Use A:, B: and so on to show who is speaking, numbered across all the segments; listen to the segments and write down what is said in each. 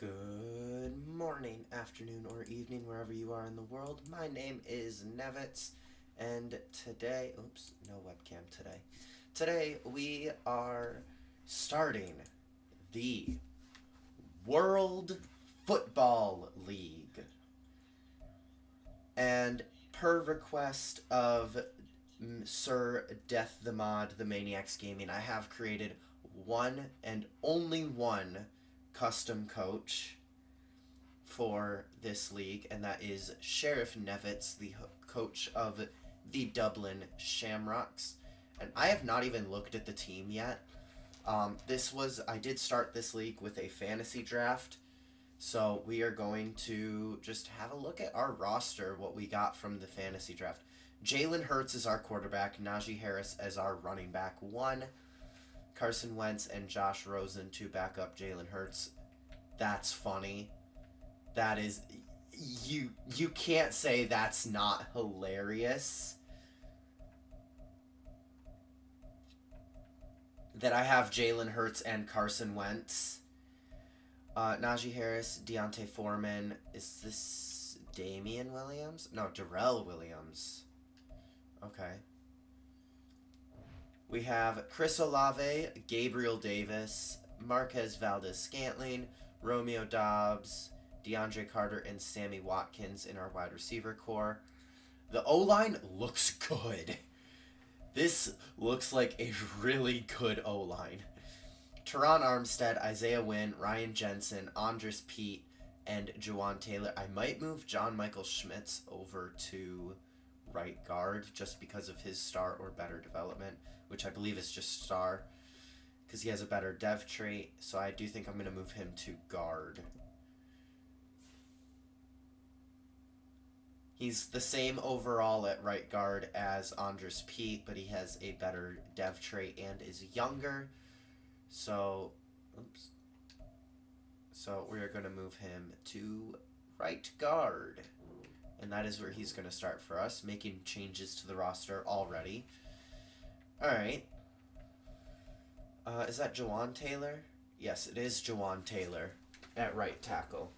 A: Good morning, afternoon, or evening, wherever you are in the world. My name is Nevitz, and today, oops, no webcam today. Today we are starting the World Football League. And per request of Sir Death the Mod, the Maniacs Gaming, I have created one and only one custom coach for this league, and that is Sheriff Nevitz, the coach of the Dublin Shamrocks. And I have not even looked at the team yet. I did start this league with a fantasy draft, so we are going to just have a look at our roster, what we got from the fantasy draft. Jalen Hurts is our quarterback, Najee Harris as our running back one, Carson Wentz and Josh Rosen to back up Jalen Hurts. That's funny. That is, you can't say that's not hilarious. That I have Jalen Hurts and Carson Wentz. Najee Harris, Deontay Foreman. Is this Damian Williams? No, Darrell Williams. Okay. We have Chris Olave, Gabriel Davis, Marquez Valdez-Scantling, Romeo Doubs, DeAndre Carter, and Sammy Watkins in our wide receiver core. The O-line looks good. This looks like a really good O-line. Teron Armstead, Isaiah Wynn, Ryan Jensen, Andres Pete, and Juwan Taylor. I might move John Michael Schmitz over to right guard just because of his star or better development, which I believe is just star, because he has a better dev trait. So I do think I'm going to move him to guard. He's the same overall at right guard as Andres Pete, but he has a better dev trait and is younger. So, So we are going to move him to right guard. And that is where he's going to start for us, making changes to the roster already. Alright. Is that Juwan Taylor? Yes, it is Juwan Taylor at right tackle.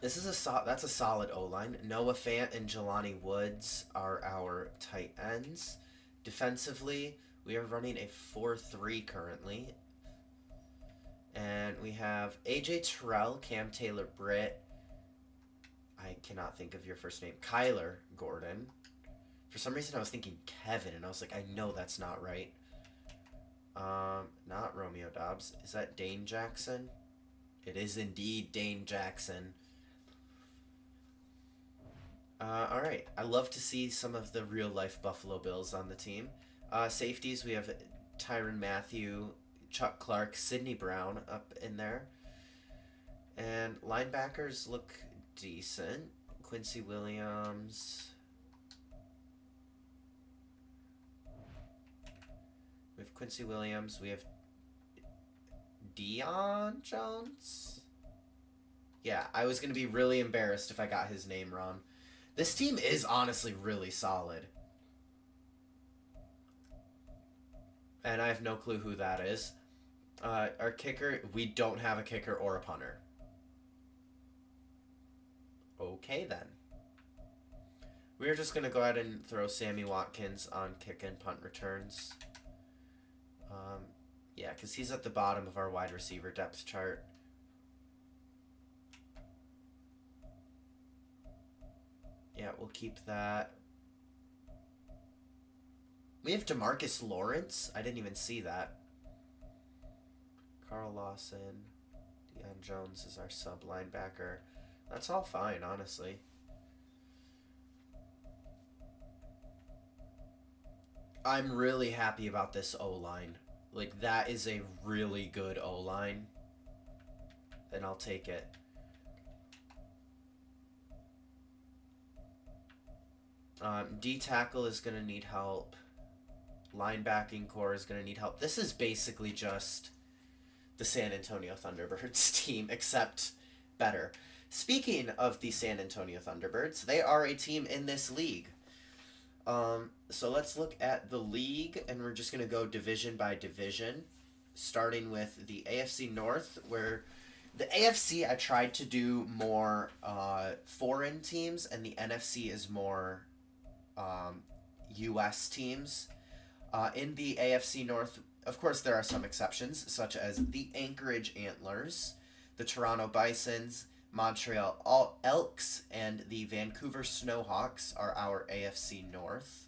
A: That's a solid O-line. Noah Fant and Jelani Woods are our tight ends. Defensively, we are running a 4-3 currently. And we have AJ Terrell, Cam Taylor Britt. I cannot think of your first name. Kyler Gordon. For some reason I was thinking Kevin, and I was like, I know that's not right. Not Romeo Doubs. Is that Dane Jackson? It is indeed Dane Jackson. Alright, I love to see some of the real-life Buffalo Bills on the team. Safeties, we have Tyrann Mathieu, Chuck Clark, Sidney Brown up in there. And linebackers look decent. Quincy Williams. We have Quincy Williams. We have Deion Jones? Yeah, I was going to be really embarrassed if I got his name wrong. This team is honestly really solid. And I have no clue who that is. Our kicker, we don't have a kicker or a punter. Okay, then. We're just going to go ahead and throw Sammy Watkins on kick and punt returns. Yeah, because he's at the bottom of our wide receiver depth chart. Yeah, we'll keep that. We have DeMarcus Lawrence. I didn't even see that. Carl Lawson. Deion Jones is our sub linebacker. That's all fine, honestly. I'm really happy about this O-line. Like, that is a really good O-line. And I'll take it. D-tackle is going to need help. Linebacking core is going to need help. This is basically just the San Antonio Thunderbirds team, except better. Speaking of the San Antonio Thunderbirds, they are a team in this league. So let's look at the league, and we're just going to go division by division, starting with the AFC North, where The AFC, I tried to do more foreign teams, and the NFC is more U.S. teams. In the AFC North, of course, there are some exceptions, such as the Anchorage Antlers, the Toronto Bisons, Montreal Elks, and the Vancouver Snowhawks are our AFC North.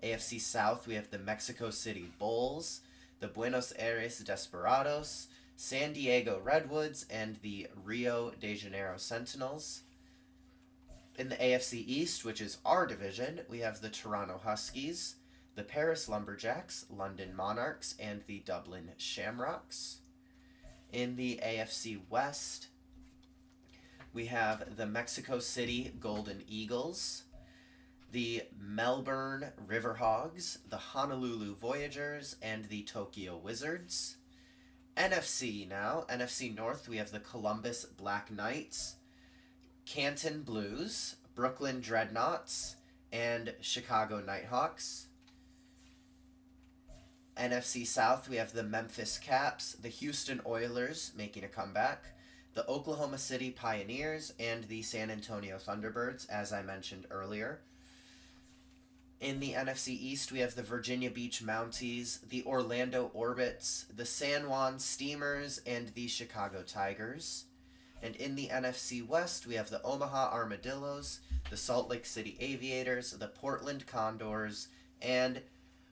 A: AFC South, we have the Mexico City Bulls, the Buenos Aires Desperados, San Diego Redwoods, and the Rio de Janeiro Sentinels. In the AFC East, which is our division, we have the Toronto Huskies, the Paris Lumberjacks, London Monarchs, and the Dublin Shamrocks. In the AFC West, we have the Mexico City Golden Eagles, the Melbourne Riverhogs, the Honolulu Voyagers, and the Tokyo Wizards. NFC now. NFC North, we have the Columbus Black Knights, Canton Blues, Brooklyn Dreadnoughts, and Chicago Nighthawks. NFC South, we have the Memphis Caps, the Houston Oilers making a comeback, the Oklahoma City Pioneers, and the San Antonio Thunderbirds, as I mentioned earlier. In the NFC East, we have the Virginia Beach Mounties, the Orlando Orbits, the San Juan Steamers, and the Chicago Tigers. And in the NFC West, we have the Omaha Armadillos, the Salt Lake City Aviators, the Portland Condors, and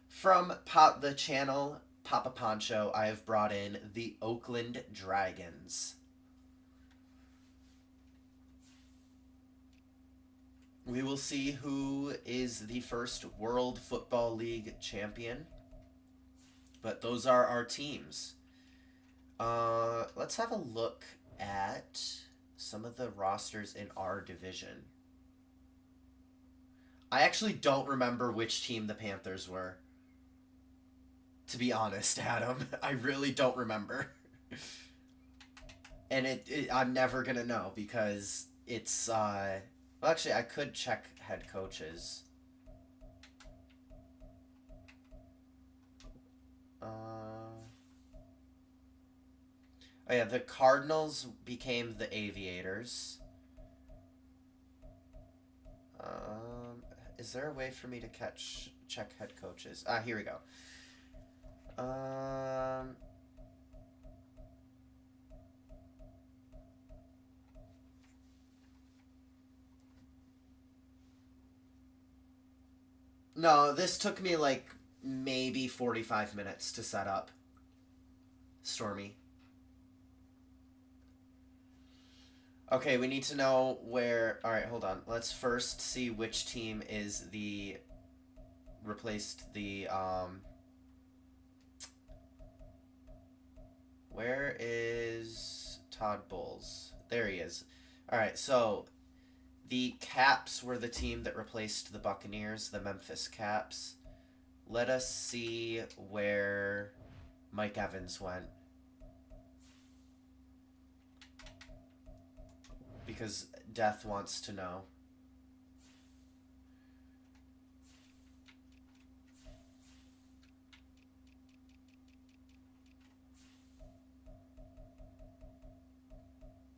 A: from the channel Papa Poncho, I have brought in the Oakland Dragons. We will see who is the first World Football League champion. But those are our teams. Let's have a look at some of the rosters in our division. I actually don't remember which team the Panthers were. To be honest, Adam, I really don't remember. And I'm never going to know because it's... Well, actually, I could check head coaches. Oh, yeah, the Cardinals became the Aviators. Is there a way for me to check head coaches? Here we go. No, this took me like maybe 45 minutes to set up. Stormy. Okay, we need to know where... Alright, hold on. Let's first see which team is the... Replaced the, Where is Todd Bowles? There he is. Alright, so... The Caps were the team that replaced the Buccaneers, the Memphis Caps. Let us see where Mike Evans went. Because Death wants to know.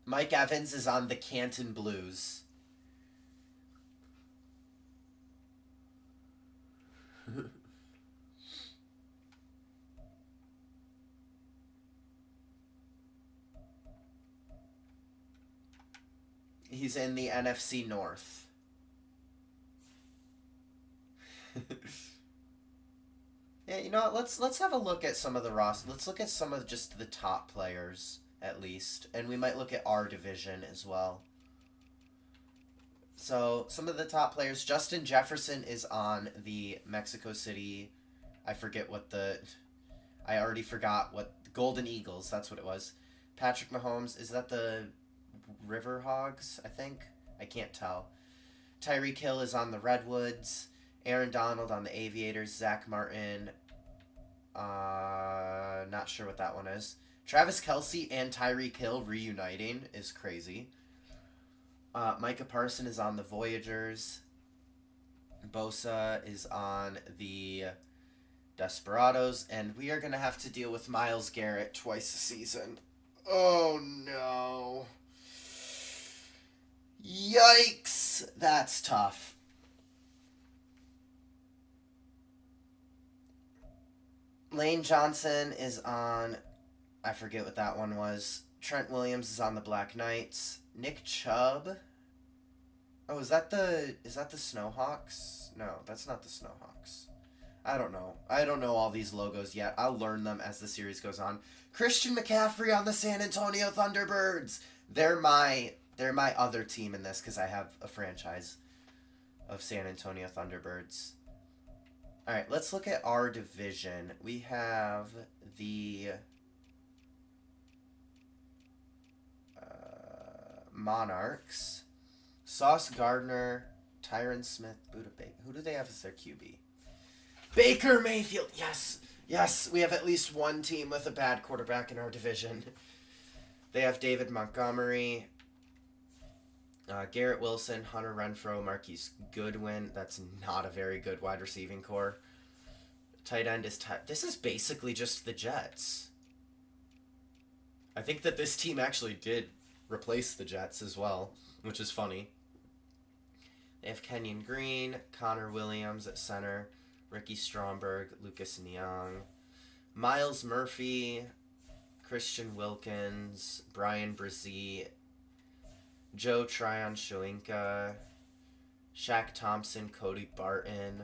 A: Mike Evans is on the Canton Blues. He's in the NFC North. Yeah, you know what? Let's have a look at some of the roster. Let's look at some of just the top players at least, and we might look at our division as well. So, some of the top players, Justin Jefferson is on the Mexico City, I already forgot what, Golden Eagles, that's what it was. Patrick Mahomes, is that the Riverhogs, I think? I can't tell. Tyreek Hill is on the Redwoods, Aaron Donald on the Aviators, Zach Martin, not sure what that one is. Travis Kelce and Tyreek Hill reuniting is crazy. Micah Parson is on the Voyagers. Bosa is on the Desperados. And we are going to have to deal with Myles Garrett twice a season. Oh no. Yikes. That's tough. Lane Johnson is on. I forget what that one was. Trent Williams is on the Black Knights. Nick Chubb. Oh, is that the Snowhawks? No, that's not the Snowhawks. I don't know. I don't know all these logos yet. I'll learn them as the series goes on. Christian McCaffrey on the San Antonio Thunderbirds. They're my other team in this because I have a franchise of San Antonio Thunderbirds. All right, let's look at our division. We have the Monarchs, Sauce Gardner, Tyron Smith, Buda Baker. Who do they have as their QB? Baker Mayfield. Yes, yes. We have at least one team with a bad quarterback in our division. They have David Montgomery, Garrett Wilson, Hunter Renfrow, Marquise Goodwin. That's not a very good wide receiving core. Tight end is this is basically just the Jets. I think that this team actually did replace the Jets as well, which is funny. They have Kenyon Green, Connor Williams at center, Ricky Stromberg, Lucas Niang, Miles Murphy, Christian Wilkins, Brian Brzee, Joe Tryon Shoinka, Shaq Thompson, Cody Barton,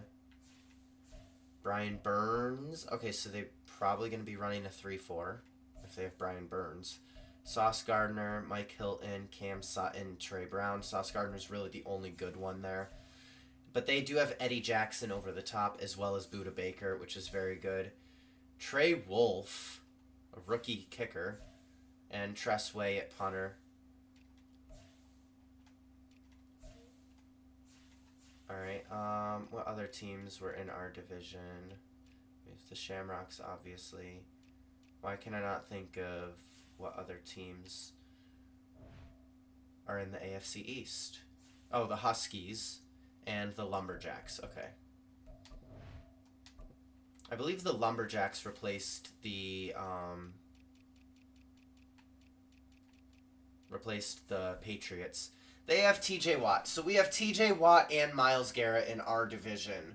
A: Brian Burns. Okay, so they're probably going to be running a 3-4 if they have Brian Burns. Sauce Gardner, Mike Hilton, Cam Sutton, Trey Brown. Sauce Gardner's really the only good one there. But they do have Eddie Jackson over the top as well as Buda Baker, which is very good. Trey Wolf, a rookie kicker, and Tress Way at punter. Alright, what other teams were in our division? We have the Shamrocks, obviously. Why can I not think of what other teams are in the AFC East? Oh, the Huskies and the Lumberjacks. Okay. I believe the Lumberjacks replaced the Patriots. They have TJ Watt. So we have TJ Watt and Myles Garrett in our division.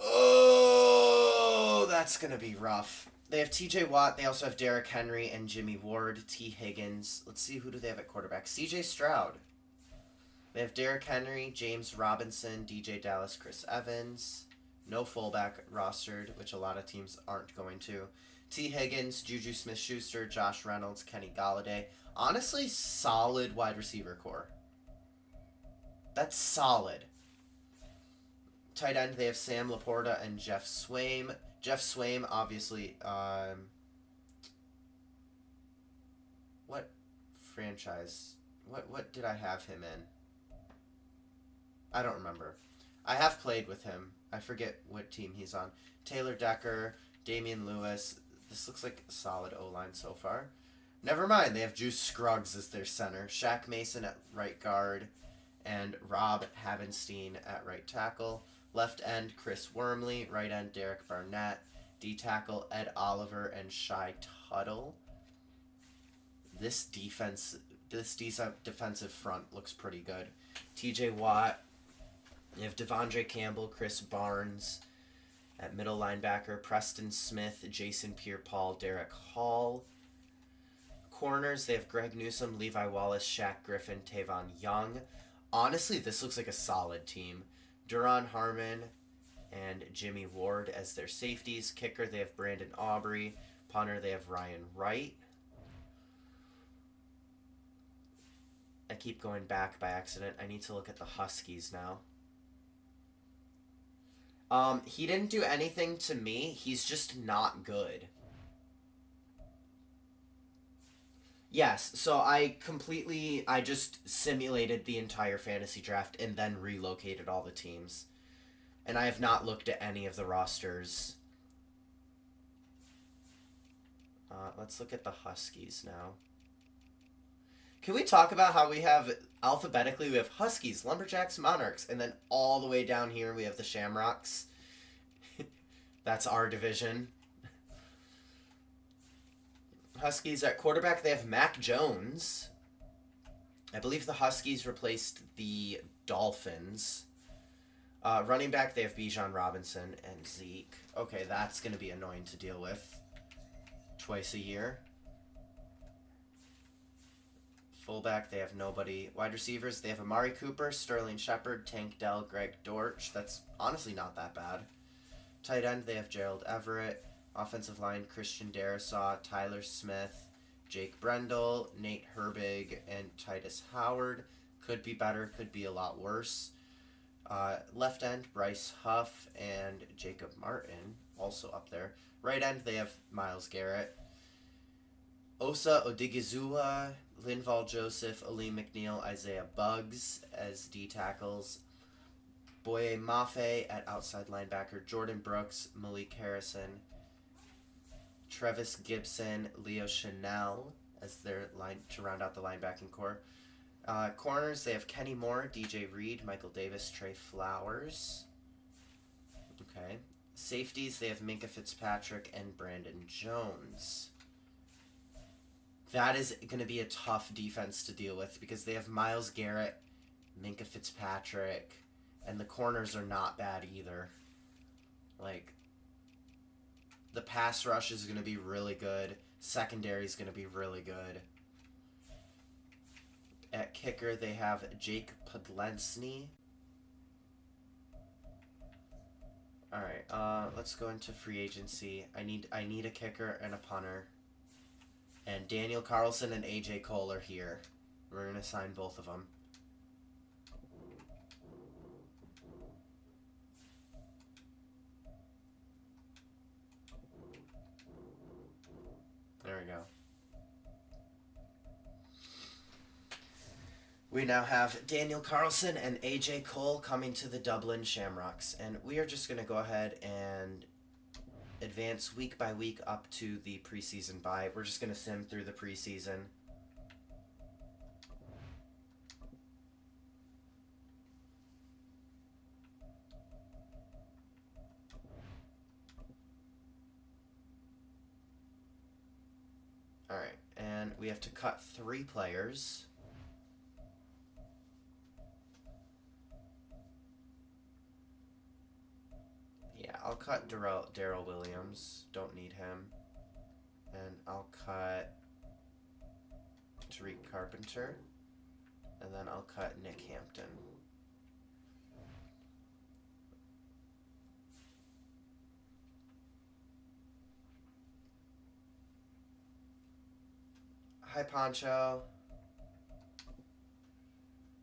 A: Oh, that's going to be rough. They have TJ Watt. They also have Derrick Henry and Jimmy Ward, T. Higgins. Let's see, who do they have at quarterback? CJ Stroud. They have Derrick Henry, James Robinson, DJ Dallas, Chris Evans. No fullback rostered, which a lot of teams aren't going to. T. Higgins, Juju Smith-Schuster, Josh Reynolds, Kenny Galladay. Honestly, solid wide receiver core. That's solid. Tight end, they have Sam Laporta and Jeff Swaim. Jeff Swaim, obviously, what franchise? What did I have him in? I don't remember. I have played with him. I forget what team he's on. Taylor Decker, Damian Lewis. This looks like a solid O-line so far. Never mind, they have Juice Scruggs as their center. Shaq Mason at right guard, and Rob Havenstein at right tackle. Left end, Chris Wormley. Right end, Derek Barnett. D-tackle, Ed Oliver and Shai Tuttle. This defensive front looks pretty good. TJ Watt. You have Devondre Campbell, Chris Barnes at middle linebacker. Preston Smith, Jason Pierre-Paul, Derek Hall. Corners, they have Greg Newsome, Levi Wallace, Shaq Griffin, Tavon Young. Honestly, this looks like a solid team. Duron Harmon and Jimmy Ward as their safeties. Kicker, they have Brandon Aubrey. Punter, they have Ryan Wright. I keep going back by accident. I need to look at the Huskies now. He didn't do anything to me. He's just not good. Yes, so I just simulated the entire fantasy draft and then relocated all the teams. And I have not looked at any of the rosters. Let's look at the Huskies now. Can we talk about how we have, alphabetically, we have Huskies, Lumberjacks, Monarchs, and then all the way down here we have the Shamrocks. That's our division. Huskies at quarterback, they have Mac Jones. I believe the Huskies replaced the Dolphins. Running back, they have Bijan Robinson and Zeke. Okay, that's going to be annoying to deal with twice a year. Fullback, they have nobody. Wide receivers, they have Amari Cooper, Sterling Shepard, Tank Dell, Greg Dortch. That's honestly not that bad. Tight end, they have Gerald Everett. Offensive line, Christian Darrisaw, Tyler Smith, Jake Brendel, Nate Herbig, and Titus Howard. Could be better, could be a lot worse. Left end, Bryce Huff and Jacob Martin, also up there. Right end, they have Myles Garrett. Osa Odigizua, Linval Joseph, Ali McNeil, Isaiah Buggs as D tackles. Boye Mafe at outside linebacker. Jordan Brooks, Malik Harrison, Trevis Gibson, Leo Chanel as their line to round out the linebacking core. Corners, they have Kenny Moore, DJ Reed, Michael Davis, Trey Flowers. Okay. Safeties, they have Minka Fitzpatrick and Brandon Jones. That is going to be a tough defense to deal with because they have Myles Garrett, Minka Fitzpatrick, and the corners are not bad either. Like, the pass rush is going to be really good. Secondary is going to be really good. At kicker, they have Jake Podlensny. All right, let's go into free agency. I need a kicker and a punter. And Daniel Carlson and AJ Cole are here. We're going to sign both of them. There we go. We now have Daniel Carlson and AJ Cole coming to the Dublin Shamrocks. And we are just going to go ahead and advance week by week up to the preseason bye. We're just going to sim through the preseason. Alright, and we have to cut 3 players. Yeah, I'll cut Darrell Williams. Don't need him. And I'll cut Tariq Carpenter. And then I'll cut Nick Hampton. Hi, Poncho.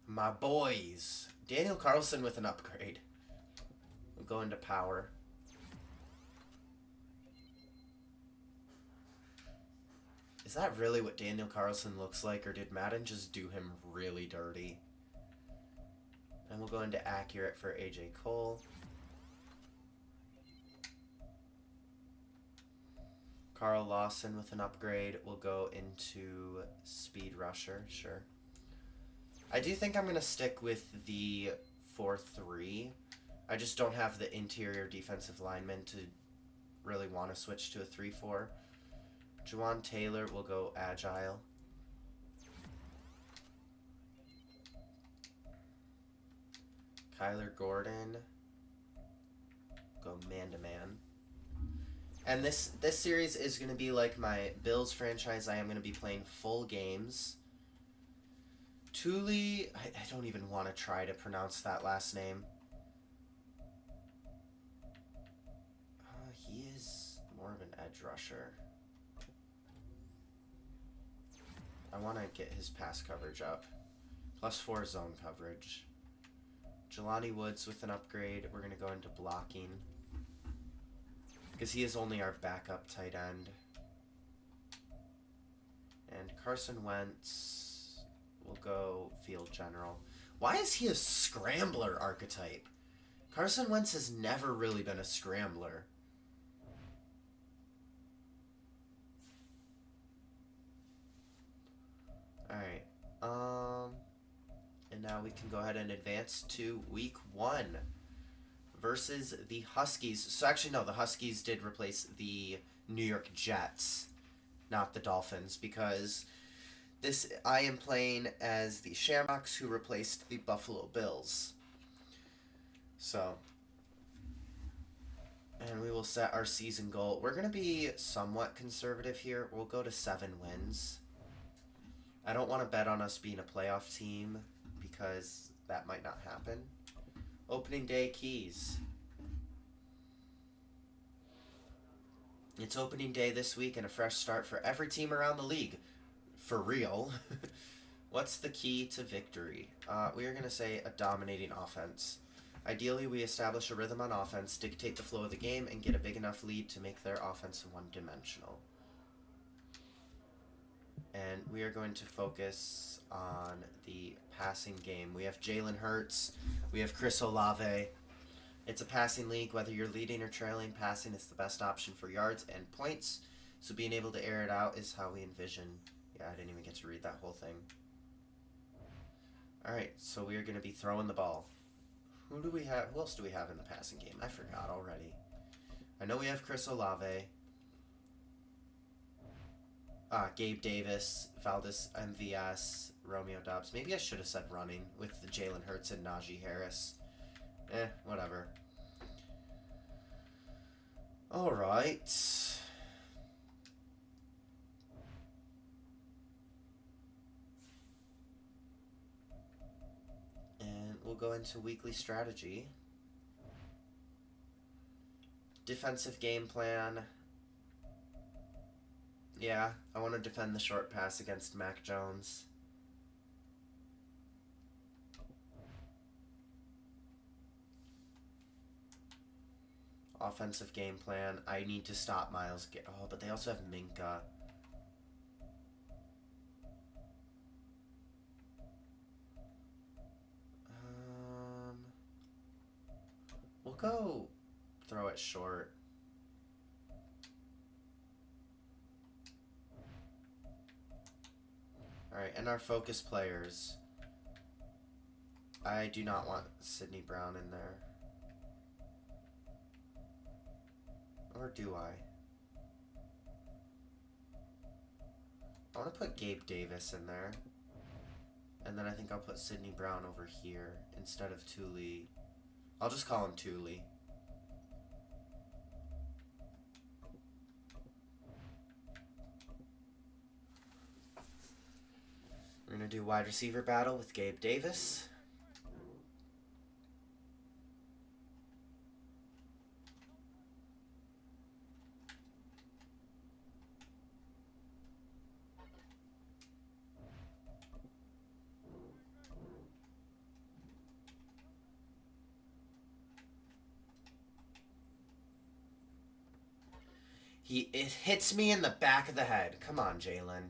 A: My boys. Daniel Carlson with an upgrade. We'll go into power. Is that really what Daniel Carlson looks like, or did Madden just do him really dirty? And we'll go into accurate for AJ Cole. Carl Lawson with an upgrade. We'll go into speed rusher, sure. I do think I'm going to stick with the 4-3. I just don't have the interior defensive lineman to really want to switch to a 3-4. Juwan Taylor will go agile. Kyler Gordon go man-to-man. And this series is going to be like my Bills franchise. I am going to be playing full games. Thule, I don't even want to try to pronounce that last name. He is more of an edge rusher. I want to get his pass coverage up. +4 zone coverage. Jelani Woods with an upgrade. We're going to go into blocking, because he is only our backup tight end. And Carson Wentz will go field general. Why is he a scrambler archetype? Carson Wentz has never really been a scrambler. Alright. And now we can go ahead and advance to week 1 versus the Huskies. So actually, no, the Huskies did replace the New York Jets not the Dolphins, because this I am playing as the Shamrocks, who replaced the Buffalo Bills. So, and we will set our season goal. We're going to be somewhat conservative here. We'll go to 7 wins. I don't want to bet on us being a playoff team because that might not happen. Opening day keys. It's opening day this week and a fresh start for every team around the league. For real. What's the key to victory? We are going to say a dominating offense. Ideally, we establish a rhythm on offense, dictate the flow of the game, and get a big enough lead to make their offense one-dimensional. And we are going to focus on the passing game. We have Jalen Hurts. We have Chris Olave. It's a passing league. Whether you're leading or trailing, passing is the best option for yards and points. So being able to air it out is how we envision. Yeah, I didn't even get to read that whole thing. Alright, so we are going to be throwing the ball. Who do we have? Who else do we have in the passing game? I forgot already. I know we have Chris Olave. Gabe Davis, Valdez MVS, Romeo Dobbs. Maybe I should have said running with the Jalen Hurts and Najee Harris. Whatever. Alright. And we'll go into weekly strategy. Defensive game plan. Yeah, I want to defend the short pass against Mac Jones. Offensive game plan. I need to stop Miles. Oh, but they also have Minka. We'll go throw it short. Alright, and our focus players. I do not want Sidney Brown in there. Or do I? I want to put Gabe Davis in there. And then I think I'll put Sidney Brown over here instead of Thule. I'll just call him Thule. We're going to do wide receiver battle with Gabe Davis. It hits me in the back of the head. Come on, Jalen.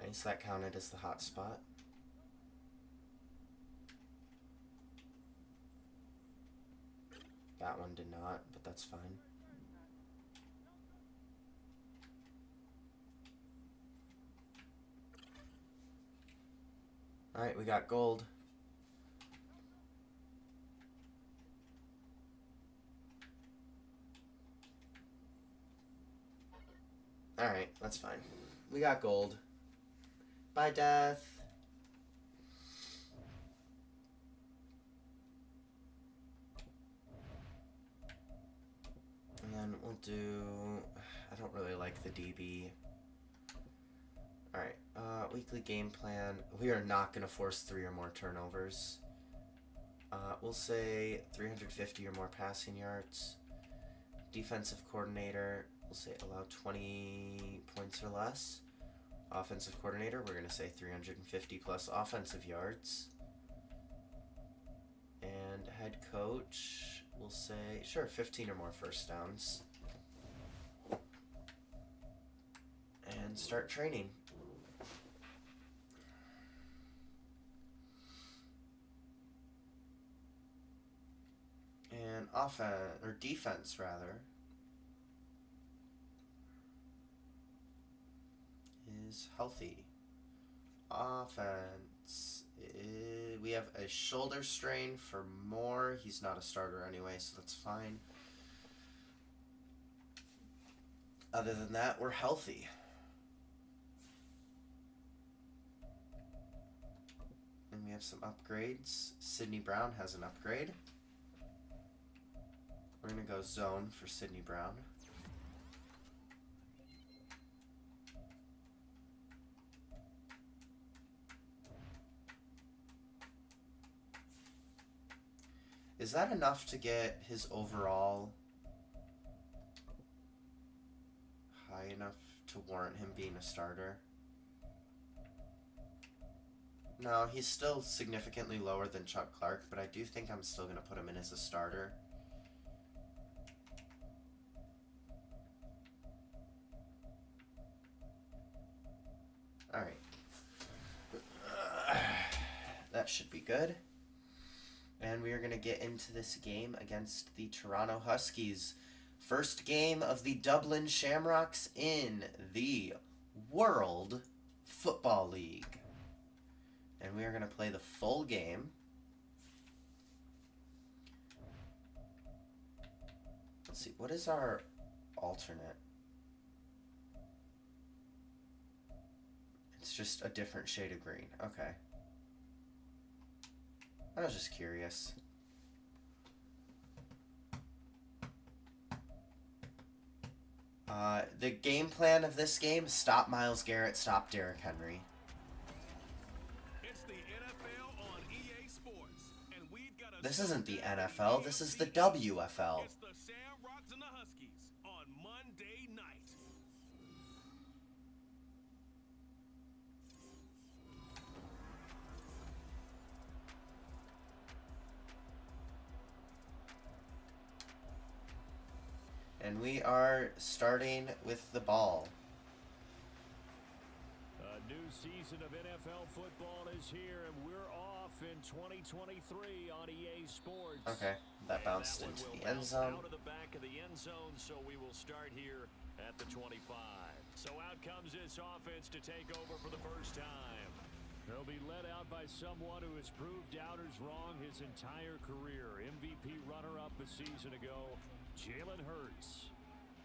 A: Nice, that counted as the hot spot. That one did not, but that's fine. Alright, we got gold. Alright, that's fine. We got gold. Bye, Death. And then we'll do... I don't really like the DB. Alright, weekly game plan. We are not going to force 3 or more turnovers. We'll say 350 or more passing yards. Defensive coordinator, we'll say allow 20 points or less. Offensive coordinator, we're going to say 350 plus offensive yards. And head coach, we'll say, sure, 15 or more first downs. And start training. And defense rather, is healthy. Offense, we have a shoulder strain for Moore. He's not a starter anyway, so that's fine. Other than that, we're healthy. And we have some upgrades. Sidney Brown has an upgrade. We're going to go zone for Sidney Brown. Is that enough to get his overall high enough to warrant him being a starter? No, he's still significantly lower than Chuck Clark, but I do think I'm still going to put him in as a starter. Alright. That should be good. And we are going to get into this game against the Toronto Huskies. First game of the Dublin Shamrocks in the World Football League. And we are going to play the full game. Let's see, what is our alternate? It's just a different shade of green. Okay. I was just curious. The game plan of this game, stop Myles Garrett, stop Derrick Henry.
B: It's the NFL on EA Sports, and we've got
A: This isn't the NFL, this is the WFL.
B: It's the Shamrocks and the Huskies on Monday night.
A: And we are starting with the ball.
C: A new season of NFL football is here, and we're off in 2023 on EA Sports.
A: Okay, that bounced into the end zone.
C: Out of the back of the end zone, so we will start here at the 25. So out comes this offense to take over for the first time. They'll be led out by someone who has proved doubters wrong his entire career. MVP runner-up a season ago, Jalen Hurts.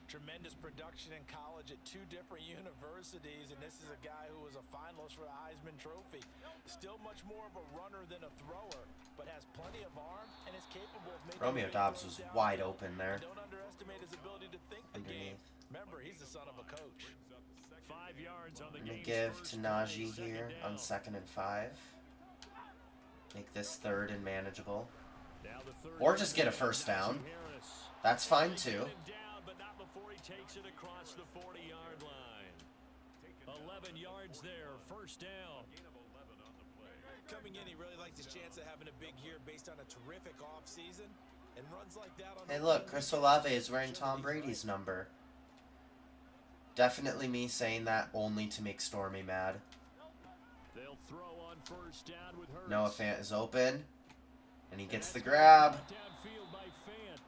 D: Tremendous production in college at 2 different universities, and this is a guy who was a finalist for the Heisman Trophy. Still much more of a runner than a thrower, but has plenty of arm and is capable of making
A: Romeo Doubs was wide open there.
D: Don't underestimate his ability to think the game. Remember, he's the son of a coach.
C: 5 yards on the
A: I'm going to
C: game's
A: give
C: first
A: to
C: down,
A: Najee
C: second
A: here
C: down.
A: on 2nd and 5. Make this 3rd and manageable.
C: Now the third
A: Or just get a
C: down,
A: first down.
C: Najee Harris.
A: That's fine too.
C: Down, but not before he takes it across the 40-yard line. 11 yards there, first down.
D: Coming in, he really liked his chance of having a big year based on a terrific offseason, and runs like that on.
A: Hey look, Chris Olave is wearing Tom Brady's number. Definitely me saying that only to make Stormy mad.
C: They'll throw on first down with Hurts.
A: Noah Fant is open. And he gets the grab.
C: Downfield by Fant.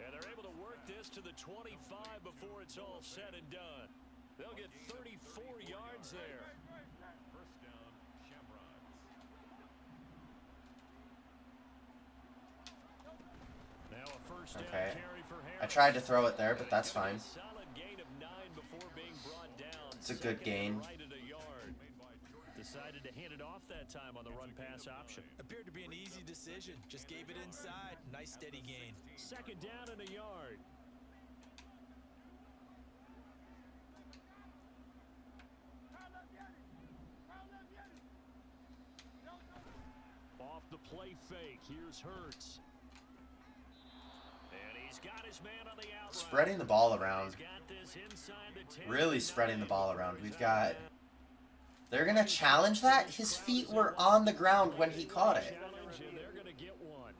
C: And they're able to work this to the 25 before it's all said and done. They'll get 34 yards there.
B: First down, Shamrocks.
C: Now a first down
A: Okay.
C: carry for Harris.
A: I tried to throw it there, but that's fine.
C: Solid gain of 9 before being brought down.
A: It's a good
C: Second
A: gain.
C: and right at a yard. Decided to hand it off that time on the run-pass option.
D: Appeared to be an easy decision. Just gave it inside. Nice steady gain.
C: Second down and a yard. Off the play fake, here's Hurts. And he's got his man on the out route.
A: Spreading the ball around.
C: He's got this inside the 10.
A: Really spreading the ball around. We've got They're gonna challenge that? His feet were on the ground when he caught it.
C: Challenge, and they're going to get one.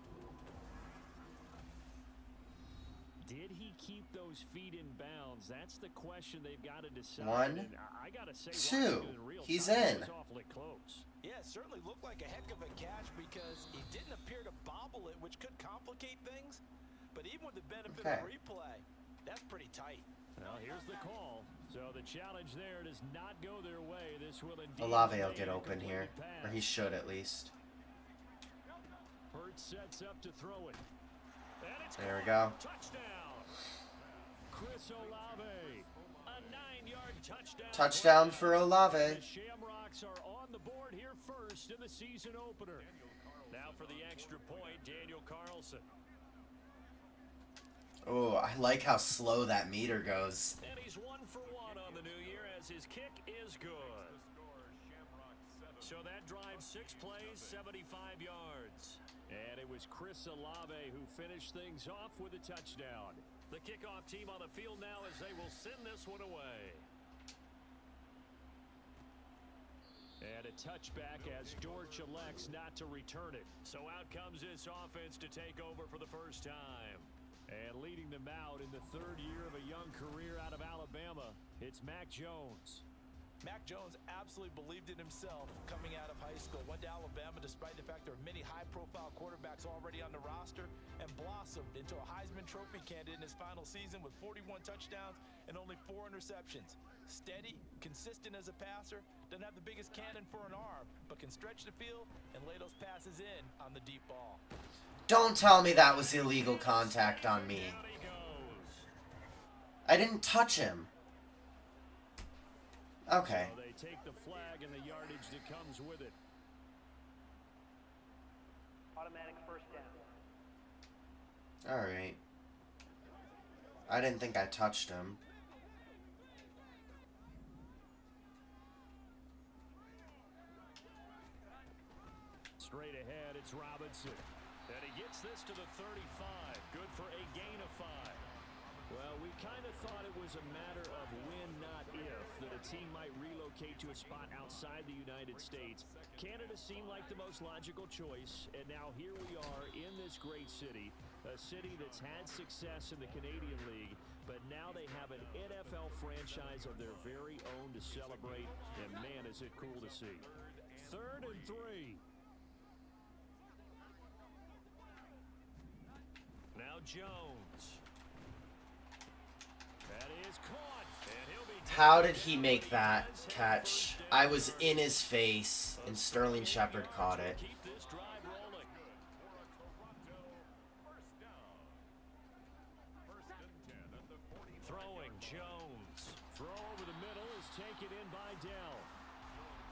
C: Did he keep those feet in bounds? That's the question they've got to decide.
A: One,
C: And I gotta say,
A: two.
C: watching it in real
A: He's
C: time,
A: in.
C: it was awfully close.
D: Yeah, it certainly looked like a heck of a catch because he didn't appear to bobble it, which could complicate things. But even with the benefit of replay, that's pretty tight.
C: Well, here's the call. So the challenge there does not go their way. This will indeed
A: Olave will get open here. Or he should, at least.
C: Hurts sets up to throw it. And it's
A: There we go.
C: Touchdown. Chris Olave. A 9-yard touchdown.
A: Touchdown for Olave.
C: The Shamrocks are on the board here first in the season opener. Now for the extra point, Daniel Carlson.
A: Oh, I like how slow that meter goes.
C: And he's 1 for 1 on the new year as his kick is good. So that drives 6 plays, 75 yards. And it was Chris Olave who finished things off with a touchdown. The kickoff team on the field now as they will send this one away. And a touchback as Dortch elects not to return it. So out comes this offense to take over for the first time. And leading them out in the 3rd year of a young career out of Alabama, it's Mac Jones.
D: Mac Jones absolutely believed in himself coming out of high school. Went to Alabama despite the fact there are many high-profile quarterbacks already on the roster and blossomed into a Heisman Trophy candidate in his final season with 41 touchdowns and only 4 interceptions. Steady, consistent as a passer, doesn't have the biggest cannon for an arm, but can stretch the field and lay those passes in on the deep ball.
A: Don't tell me that was illegal contact on me. I didn't touch him. Okay.
C: So they take the flag and the yardage that comes with it.
E: Automatic first down.
A: Alright. I didn't think I touched him.
C: Straight ahead, it's Robinson. And he gets this to the 35. Good for a gain of 5. Well, we kind of thought it was a matter of when, not if, that a team might relocate to a spot outside the United States. Canada seemed like the most logical choice, and now here we are in this great city, a city that's had success in the Canadian League, but now they have an NFL franchise of their very own to celebrate, and man, is it cool to see. 3rd and 3. Now Jones. That is caught. And he'll be
A: How did he make that catch? I was in his face, and Sterling Shepard caught it.
C: keep this drive rolling. Throwing Jones. Throw over the middle is taken in by Dell.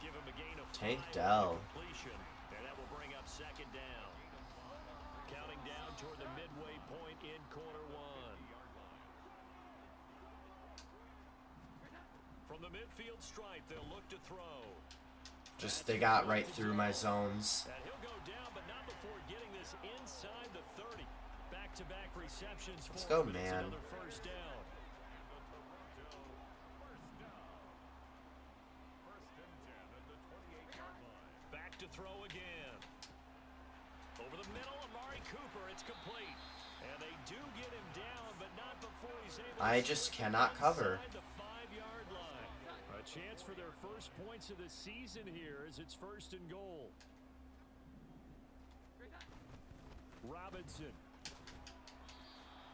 C: Give him a gain of 5.
A: Take Dell.
C: Completion, and that will bring up 2nd down. Counting down toward the midway point in quarter 1. From the midfield stripe, they'll look to throw.
A: Just, they got right through my zones.
C: And he'll go down, but not before getting this inside the 30. Back-to-back receptions.
A: Let's
C: for
A: go,
C: him, and it's
A: man.
C: another first down. Back to throw again. Over the middle, Amari Cooper. It's complete. And they do get him down, but not before he's able
A: I
C: to
A: just
C: slip
A: cannot cover.
C: inside the 5-yard line. A chance for their first points of the season here as it's 1st and goal. Robinson.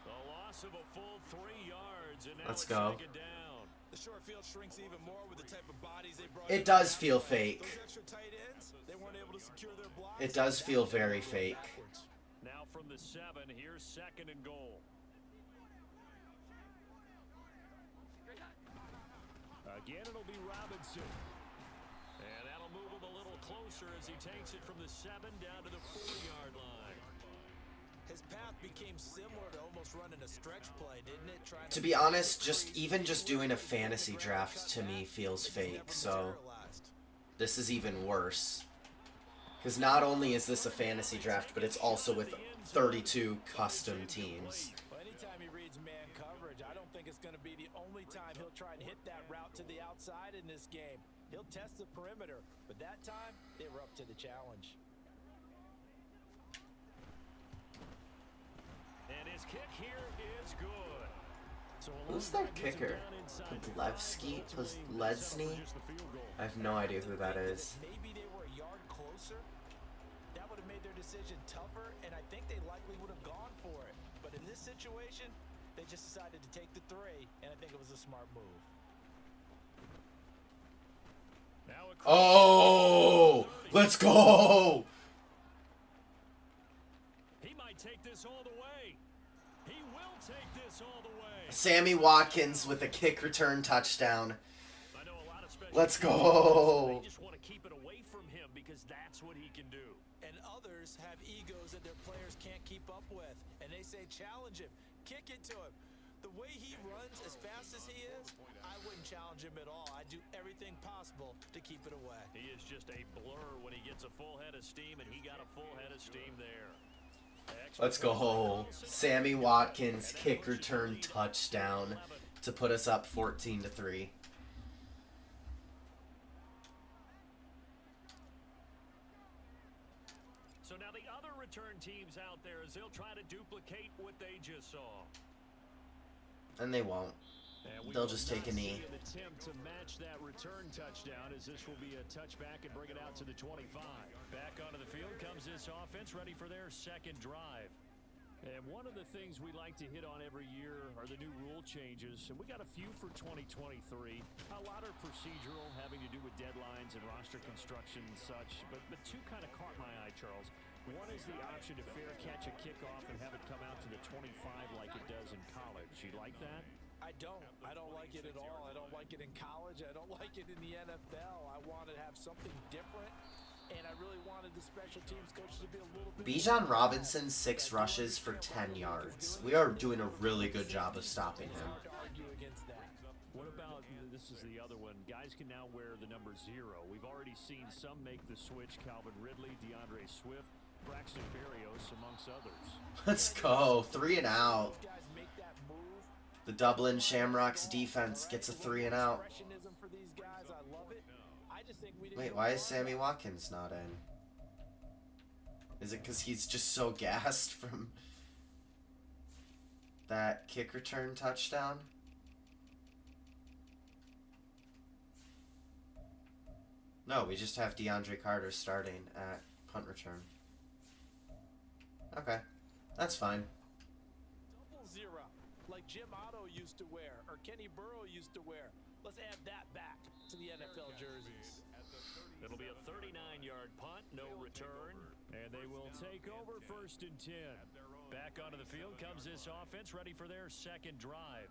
C: The loss of a full 3 yards, and now
A: Let's
C: it's
A: go.
C: 2nd down.
D: The short field shrinks even more with the type of bodies they brought.
A: It does feel fake.
D: Those extra tight ends, they weren't able to secure their blocks.
A: It does feel very fake.
C: Now from the 7, here's 2nd and goal. Again, it'll be Robinson. And that'll move him a little closer as he takes it from the 7 down to the 4-yard line.
D: His path became similar to almost running a stretch play, didn't it? Trying
A: To be honest, even just doing a fantasy draft to me feels fake, so this is even worse. Because not only is this a fantasy draft, but it's also with 32 custom teams.
D: Well, anytime he reads man coverage, I don't think it's going to be the only time he'll try and hit that route to the outside in this game. He'll test the perimeter, but that time they were up to the challenge.
C: And his kick here is good. So
A: Who's their kicker? Podlevsky? Lesney? I have no idea who that is.
D: Maybe they were a yard closer. That would have made their decision tougher, and I think they likely would have gone for it. But in this situation, they just decided to take the three, and I think it was a smart move.
A: Oh! Let's go!
C: He might take this all the way. He will take this all the way.
A: Sammy Watkins with a kick return touchdown.
C: I know a lot of special
A: Let's
C: teams,
A: go.
C: They just want to keep it away from him because that's what he can do.
D: And others have egos that their players can't keep up with, and they say challenge him, kick it to him. The way he runs as fast as he is, I wouldn't challenge him at all. I'd do everything possible to keep it away.
C: He is just a blur when he gets a full head of steam, and he got a full head of steam there.
A: Let's go. Sammy Watkins kick return touchdown to put us up 14-3.
C: So now the other return teams out there, as they'll try to duplicate what they just saw.
A: And they won't. They'll just take a knee.
C: An attempt to match that return touchdown, as this will be a touchback and bring it out to the 25. Back onto the field comes this offense, ready for their second drive. And one of the things we like to hit on every year are the new rule changes, and we got a few for 2023. A lot are procedural, having to do with deadlines and roster construction and such, but two kind of caught my eye, Charles. One is the option to fair catch a kickoff and have it come out to the 25 like it does in college. You like that?
D: I don't like it at all. I don't like it in college. I don't like it in the NFL. I want to have something different, and I really wanted the special teams coach to be a little bit...
A: Bijan Robinson, 6 rushes for 10 yards. We are doing a really good job of stopping him.
D: Hard to argue against that.
C: What about, this is the other one, guys can now wear the number 0. We've already seen some make the switch, Calvin Ridley, DeAndre Swift, Braxton Berrios, amongst others.
A: Let's go. 3 and out.
D: These guys make that move.
A: The Dublin Shamrocks defense gets a 3 and out.
D: Impressionism for these guys, I love it. I just think we didn't
A: Wait,
D: go
A: why is
D: far
A: Sammy
D: enough.
A: Watkins not in? Is it because he's just so gassed from that kick return touchdown? No, we just have DeAndre Carter starting at punt return. Okay, that's fine.
D: Double 0, like Jim Otto used to wear, or Kenny Burrow used to wear. Let's add that back to the NFL jerseys.
C: It'll be a 39-yard punt, no return, and they will take over 1st and 10. Back onto the field comes this offense, ready for their second drive.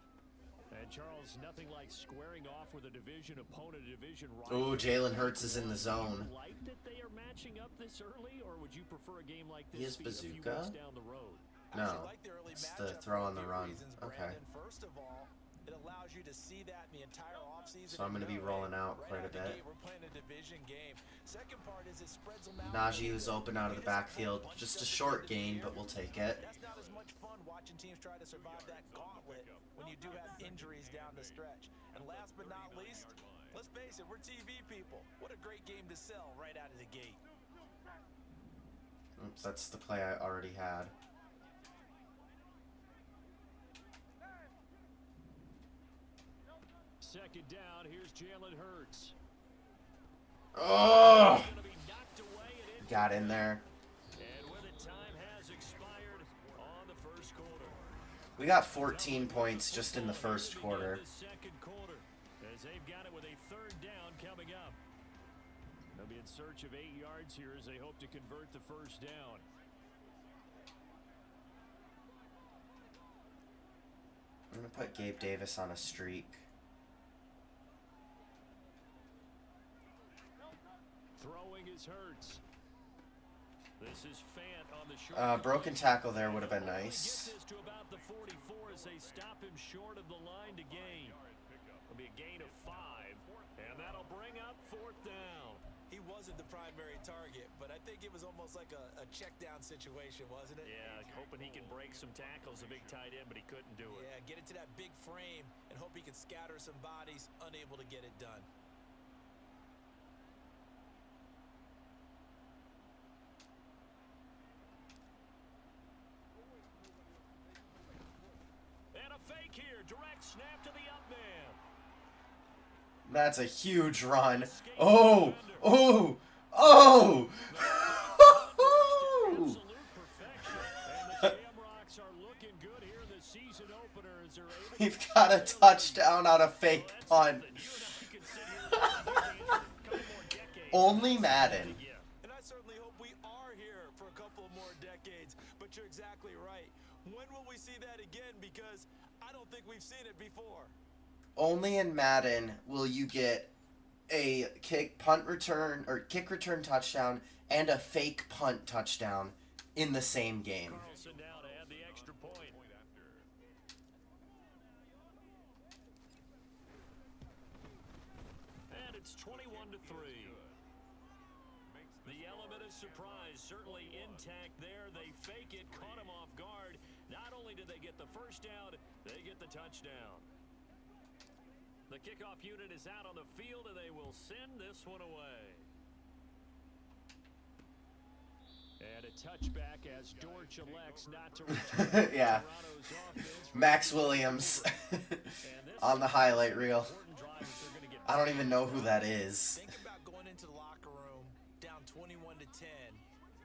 C: And Charles, nothing like squaring off with a division opponent, a division rival.
A: Ooh, Jalen Hurts is in the zone.
C: Do you like that they are matching up this early, or would you prefer a game like
A: He
C: this
A: has
C: being a few
A: bazooka?
C: weeks down the road?
A: No,
D: Actually like the early
A: it's the
D: matchup
A: throw
D: for
A: on the
D: a few
A: run.
D: reasons,
A: Okay.
D: Brandon. First of all, it allows you to see that in the entire offseason.
A: So I'm going to be rolling out quite a
D: Right
A: bit.
D: out the gate, we're playing a division game. Second part is it spreads them out.
A: Najee was open out of the backfield. Just a short gain, but we'll take it.
D: That's not as much fun watching teams try to survive that gauntlet when you do have injuries down the stretch. And last but not least, let's face it, we're TV people. What a great game to sell right out of the gate.
A: Oops, that's the play I already had.
C: Second down, here's Jalen Hurts.
A: Oh!
C: Gonna be knocked away and
A: Got in there.
C: And with it, time has expired on the first quarter.
A: We got 14 points just in the first quarter.
C: The second quarter, as they've got it with a 3rd down coming up. They'll be in search of 8 yards here as they hope to convert the first down.
A: I'm going to put Gabe Davis on a streak.
C: Throwing is Hurts. This is Fant on the short.
A: Broken tackle there would have been nice.
C: Gets this to about the 44 as they stop him short of the line to gain. It'll be a gain of 5, and that'll bring up 4th down.
D: He wasn't the primary target, but I think it was almost like a check down situation, wasn't it?
C: Yeah, hoping he can break some tackles, a big tight end, but he couldn't do it.
D: Yeah, get into that big frame and hope he can scatter some bodies, unable to get it done.
C: after the up man.
A: That's a huge run. Oh! Oh! Oh!
C: Absolute perfection. And the Shamrocks are looking good here in the season opener as they're able to
A: We've got a touchdown on a fake punt. Only Madden.
D: And I certainly hope we are here for a couple of more decades. But you're exactly right. When will we see that again? Because I don't think we've seen it before.
A: Only in Madden will you get a kick return touchdown and a fake punt touchdown in the same game.
C: Carlson now to add the extra point. And it's 21-3. The element of surprise certainly intact there. They fake it, caught him off guard. Not only did they get the first down, they get the touchdown. The kickoff unit is out on the field, and they will send this one away. And a touchback as Dortch elects not to return.
A: Yeah. Max Williams on the highlight reel. I don't even know who that is.
D: Think about going into the locker room down 21-10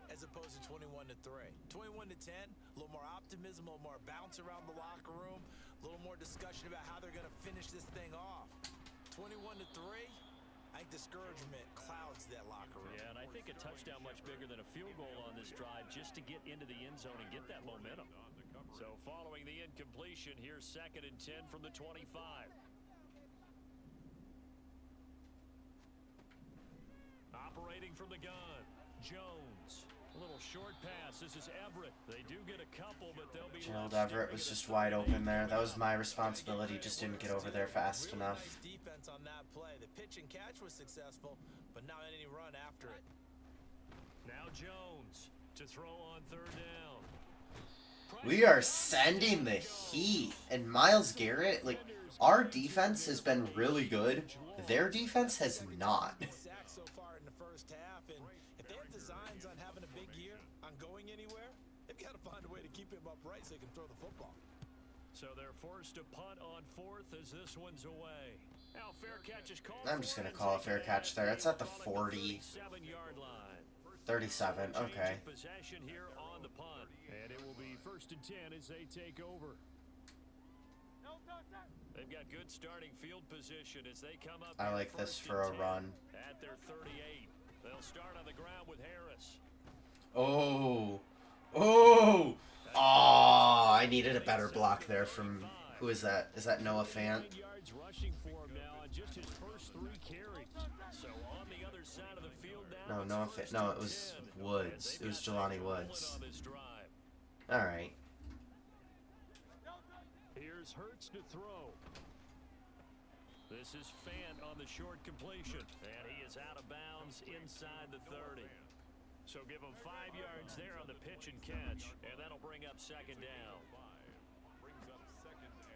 D: as opposed to 21-3. 21-10, a little more optimism, a little more bounce around the locker room, a little more discussion about how they're going to finish this thing off. 21-3, I think discouragement clouds that locker room.
C: Yeah, and I think a touchdown much bigger than a field goal on this drive just to get into the end zone and get that momentum. So following the incompletion, here's 2nd and 10 from the 25. Operating from the gun, Jones. A little short pass. This is Everett. They do get a couple, but they'll be
A: Gerald Everett was just wide open there. That was my responsibility. Just didn't get over there fast enough.
D: Nice defense on that play. The pitch and catch was successful, but not any run after it.
C: Now Jones to throw on 3rd down.
A: We are sending the heat. And Myles Garrett, like, our defense has been really good. Their defense has not.
D: Sacks so far in the first half, and if they have designs on having a big year, on going anywhere, they've got to find a way to keep him upright so they can throw the football.
C: So they're forced to punt on 4th as this one's away. Now fair catch is called.
A: I'm just going to call a fair catch there. It's at the 40.
C: 37-yard line.
A: 37, okay.
C: Possession here on the punt. And it will be 1st and 10 as they take over. They've got good starting field position as they come up.
A: I like this for a run.
C: At their 38. They'll start on the ground with Harris.
A: Oh. Oh. Oh, I needed a better block there from, who is that? Is that Noah Fant?
C: Yards rushing for him now on just his first 3 carries. So on the other side of the field now.
A: No, Noah Fant. No, it was Woods. It was Jelani Woods. All right.
C: Here's Hurts to throw. This is Fant on the short completion. And he is out of bounds inside the 30. So give him 5 yards there on the pitch and catch. And that'll bring up 2nd down.
B: Brings up 2nd and 5.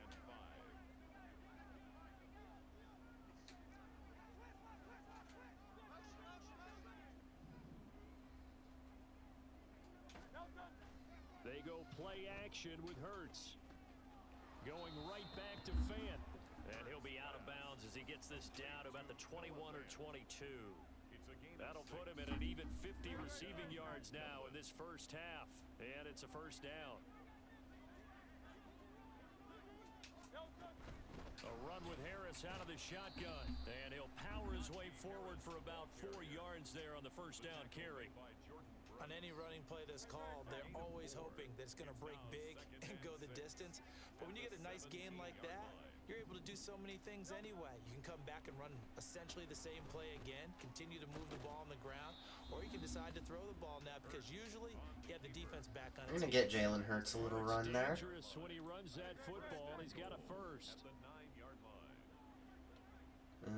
C: They go play action with Hurts. Going right back to Fant. And he'll be out of bounds as he gets this down to about the 21 or 22. That'll put him at an even 50 receiving yards now in this first half. And it's a 1st down. A run with Harris out of the shotgun. And he'll power his way forward for about 4 yards there on the 1st down carry.
D: On any running play that's called, they're always hoping that it's going to break big and go the distance. But when you get a nice game like that, you're able to do so many things anyway. You can come back and run essentially the same play again, continue to move the ball on the ground, or you can decide to throw the ball now because usually you have the defense back on
A: I'm
D: its
A: going to get Jalen Hurts a little run there.
C: Dangerous when he runs that football. He's got a first.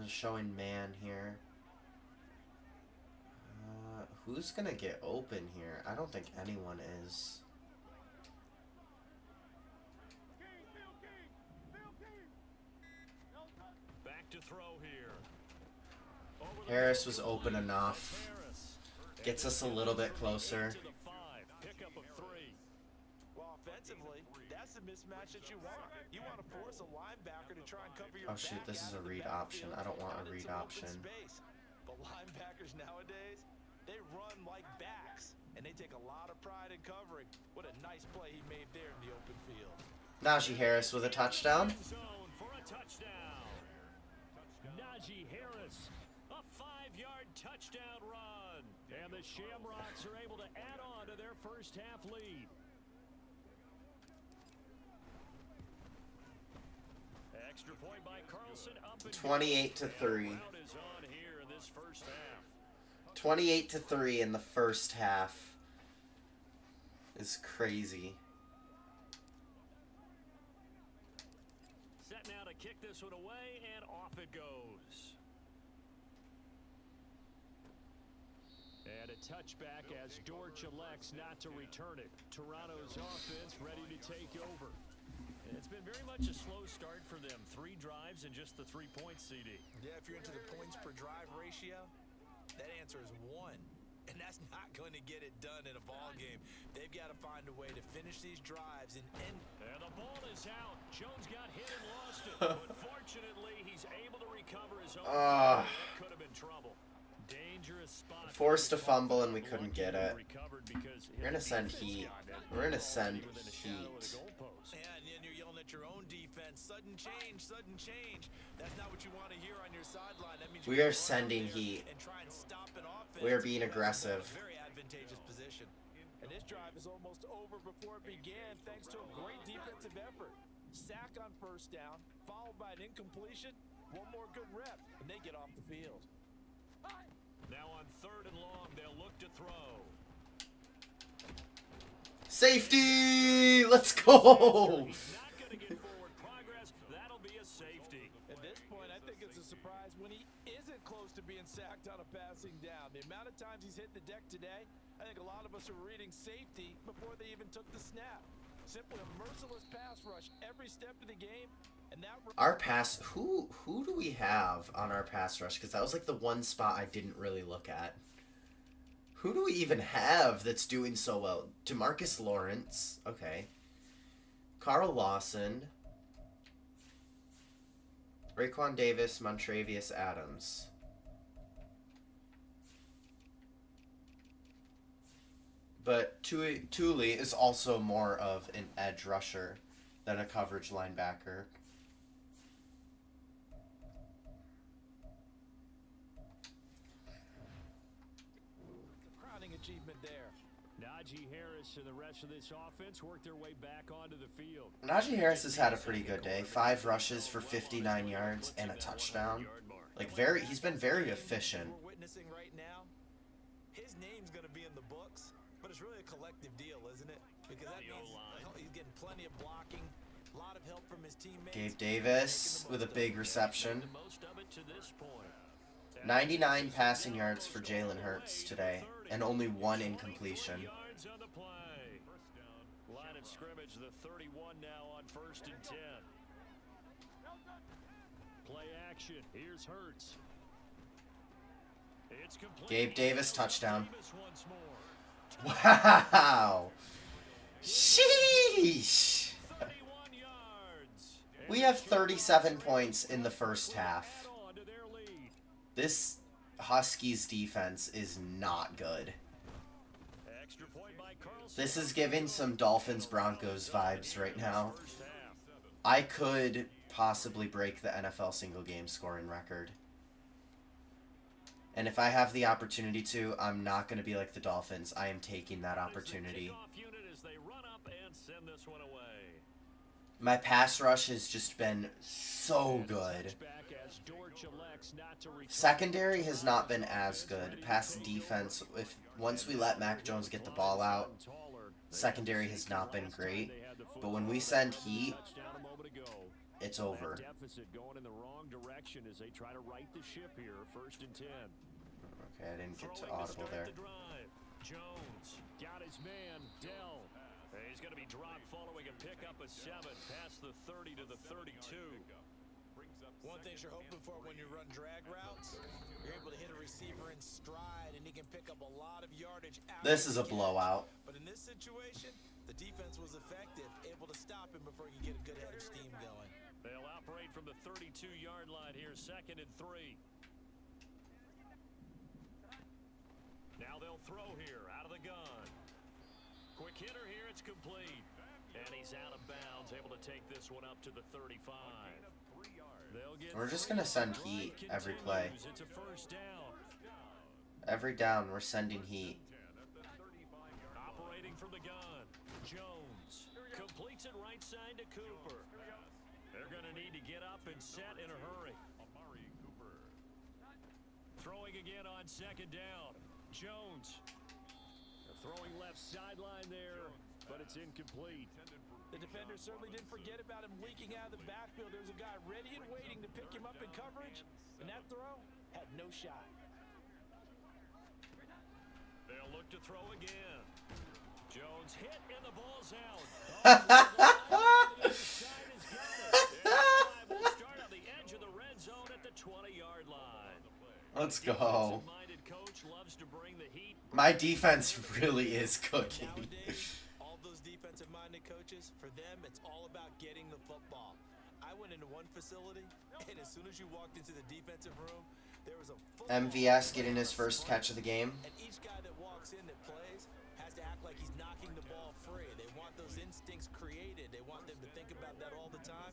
A: Showing man here. Who's going to get open here? I don't think anyone is.
C: Back to throw here.
A: Harris was open enough. Gets us a little bit closer.
C: Pick up of 3.
D: Well, offensively, that's the the mismatch that you want. You want to force a linebacker to try and cover your
A: Oh shoot,
D: back
A: this is
D: out
A: a
D: of the
A: read option.
D: backfield
A: I don't want
D: out
A: a
D: in
A: read
D: some open
A: option.
D: space. But linebackers nowadays, they run like backs, and they take a lot of pride in covering. What a nice play he made there in the open field.
A: Najee Harris with a touchdown.
C: Zone for a touchdown. Najee Harris, a 5-yard touchdown run. And the Shamrocks are able to add on to their first half lead. Extra point by Carlson up and
A: 28-3.
C: Round is on here in this first half.
A: 28-3 in the first half. Is crazy.
C: Set now to kick this one away, and off it goes. And a touchback as Dortch elects not to return it. Toronto's offense ready to take over. And it's been very much a slow start for them. 3 drives and just the 3 points, CD.
D: Yeah, if you're into the points per drive ratio, that answer is 1. And that's not going to get it done in a ball game. They've got to find a way to finish these drives and end.
C: And the ball is out. Jones got hit and lost it. But fortunately, he's able to recover his own. That could have been trouble. Dangerous spot.
A: Forced a fumble and we couldn't get it. We're gonna send heat. We're gonna send heat.
D: Yeah, and then you're yelling at your own defense. Sudden change, sudden change. That's not what you want to hear on your sideline. That means
A: We are sending heat.
D: and try and stop an offense.
A: We are being aggressive.
D: Very advantageous position. And this drive is almost over before it began, thanks to a great defensive effort. Sack on first down, followed by an incompletion. One more good rep, and they get off the field.
C: Now on 3rd and long, they'll look to throw.
A: Safety! Let's go!
C: He's not going to get forward progress. That'll be a safety.
D: At this point, I think it's a surprise when he isn't close to being sacked on a passing down. The amount of times he's hit the deck today, I think a lot of us are reading safety before they even took the snap. Simply a merciless pass rush every step of the game. And that
A: Our pass, who do we have on our pass rush? Because that was like the one spot I didn't really look at. Who do we even have that's doing so well? DeMarcus Lawrence, okay. Carl Lawson. Raekwon Davis, Montravius Adams. But Thule is also more of an edge rusher than a coverage linebacker.
D: crowning achievement there.
C: Najee Harris and the rest of this offense work their way back onto the field.
A: Najee Harris has had a pretty good day. 5 rushes for 59 yards and a touchdown. He's been very efficient.
D: We're witnessing right now, his name's going to be in the books, but it's really a collective deal, isn't it? Because that means he's getting plenty of blocking, a lot of help from his teammates.
A: Gabe Davis with a big reception.
C: Most of it to this point.
A: 99 passing yards for Jalen Hurts today, and only 1 incompletion.
C: Yards on the play. Line of scrimmage, the 31 now on 1st and 10. Play action. Here's Hurts. It's complete.
A: Gabe Davis touchdown.
C: Davis once more.
A: Wow! Sheesh!
C: 31 yards.
A: We have 37 points in the first half.
C: Add on to their lead.
A: This Huskies defense is not good.
C: Extra point by Carlson.
A: This is giving some Dolphins-Broncos vibes right now.
C: First half.
A: I could possibly break the NFL single game scoring record. And if I have the opportunity to, I'm not going to be like the Dolphins. I am taking that opportunity.
C: Kickoff unit as they run up and send this one away.
A: My pass rush has just been so good.
C: Touchback as Dortch elects not to return.
A: Secondary has not been as good. Pass defense, once we let Mac Jones get the ball out, secondary has not been great. But when we send heat,
C: Touchdown a moment ago.
A: it's over.
C: That deficit going in the wrong direction as they try to right the ship here. 1st and 10.
A: Okay, I didn't get to
C: Throwing
A: audible
C: start
A: there.
C: the drive. Jones got his man, Dell. He's going to be dropped following a pickup of 7 past the 30 to the 32.
D: One thing you're hoping for when you run drag routes, you're able to hit a receiver in stride, and he can pick up a lot of yardage.
A: This is a blowout.
D: But in this situation, the The defense was effective, able to stop him before he could get a good head of steam going.
C: They'll operate from the 32-yard line here, 2nd and 3. Now they'll throw here out of the gun. Quick hitter here, it's complete. And he's out of bounds, able to take this one up to the 35. They'll get
A: We're just gonna send heat every play.
C: It's a first down.
A: Every down, we're sending heat.
C: Operating from the gun, Jones completes it right side to Cooper. They're going to need to get up and set in a hurry. Throwing again on 2nd down. Jones throwing left sideline there, but it's incomplete.
D: The defender certainly didn't forget about him leaking out of the backfield. There's a guy ready and waiting to pick him up in coverage, and that throw had no shot.
C: They'll look to throw again. Jones hit and the ball's out. The other side has got it. Their drive will start on the edge of the red zone at the 20-yard line.
A: Let's go.
C: Defensive-minded coach loves to bring the heat.
A: My defense really is cooking.
D: Nowadays, all those defensive-minded coaches, for them, it's all about getting the football. I went into one facility, and as soon as you walked into the defensive room, there was a
A: MVS getting his first catch of the game.
D: And each guy that walks in that plays has to act like he's knocking the ball free. They want those instincts created. They want them to think about that all the time,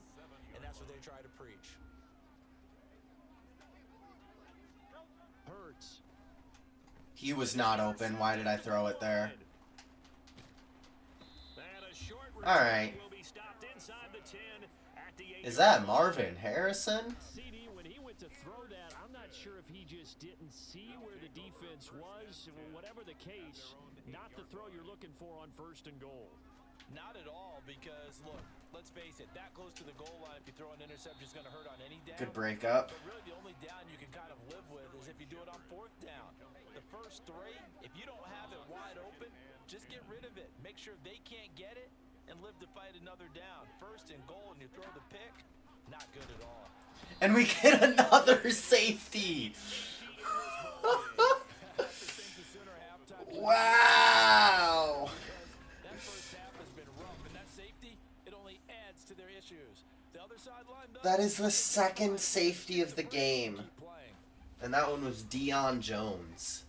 D: and that's what they try to preach.
C: Hurts.
A: He was not open. Why did I throw it there? All right. Is that Marvin Harrison?
C: CD, when he went to throw that, I'm not sure if he just didn't see where the defense was. Whatever the case, not the throw you're looking for on 1st and goal.
D: Not at all, because, look, let's face it, that close to the goal line, if you throw an interception, is going to hurt on any down.
A: Good breakup.
D: But really, the only down you can kind of live with is if you do it on 4th down. The first 3, if you don't have it wide open, just get rid of it. Make sure they can't get it and live to fight another down. 1st and goal, and you throw the pick, not good at all.
A: And we get another safety. Wow.
D: That first half has been rough, and that safety, it only adds to their issues. The other sideline, though,
A: That is the 2nd safety of the game.
D: keep playing.
A: And that one was Deion Jones.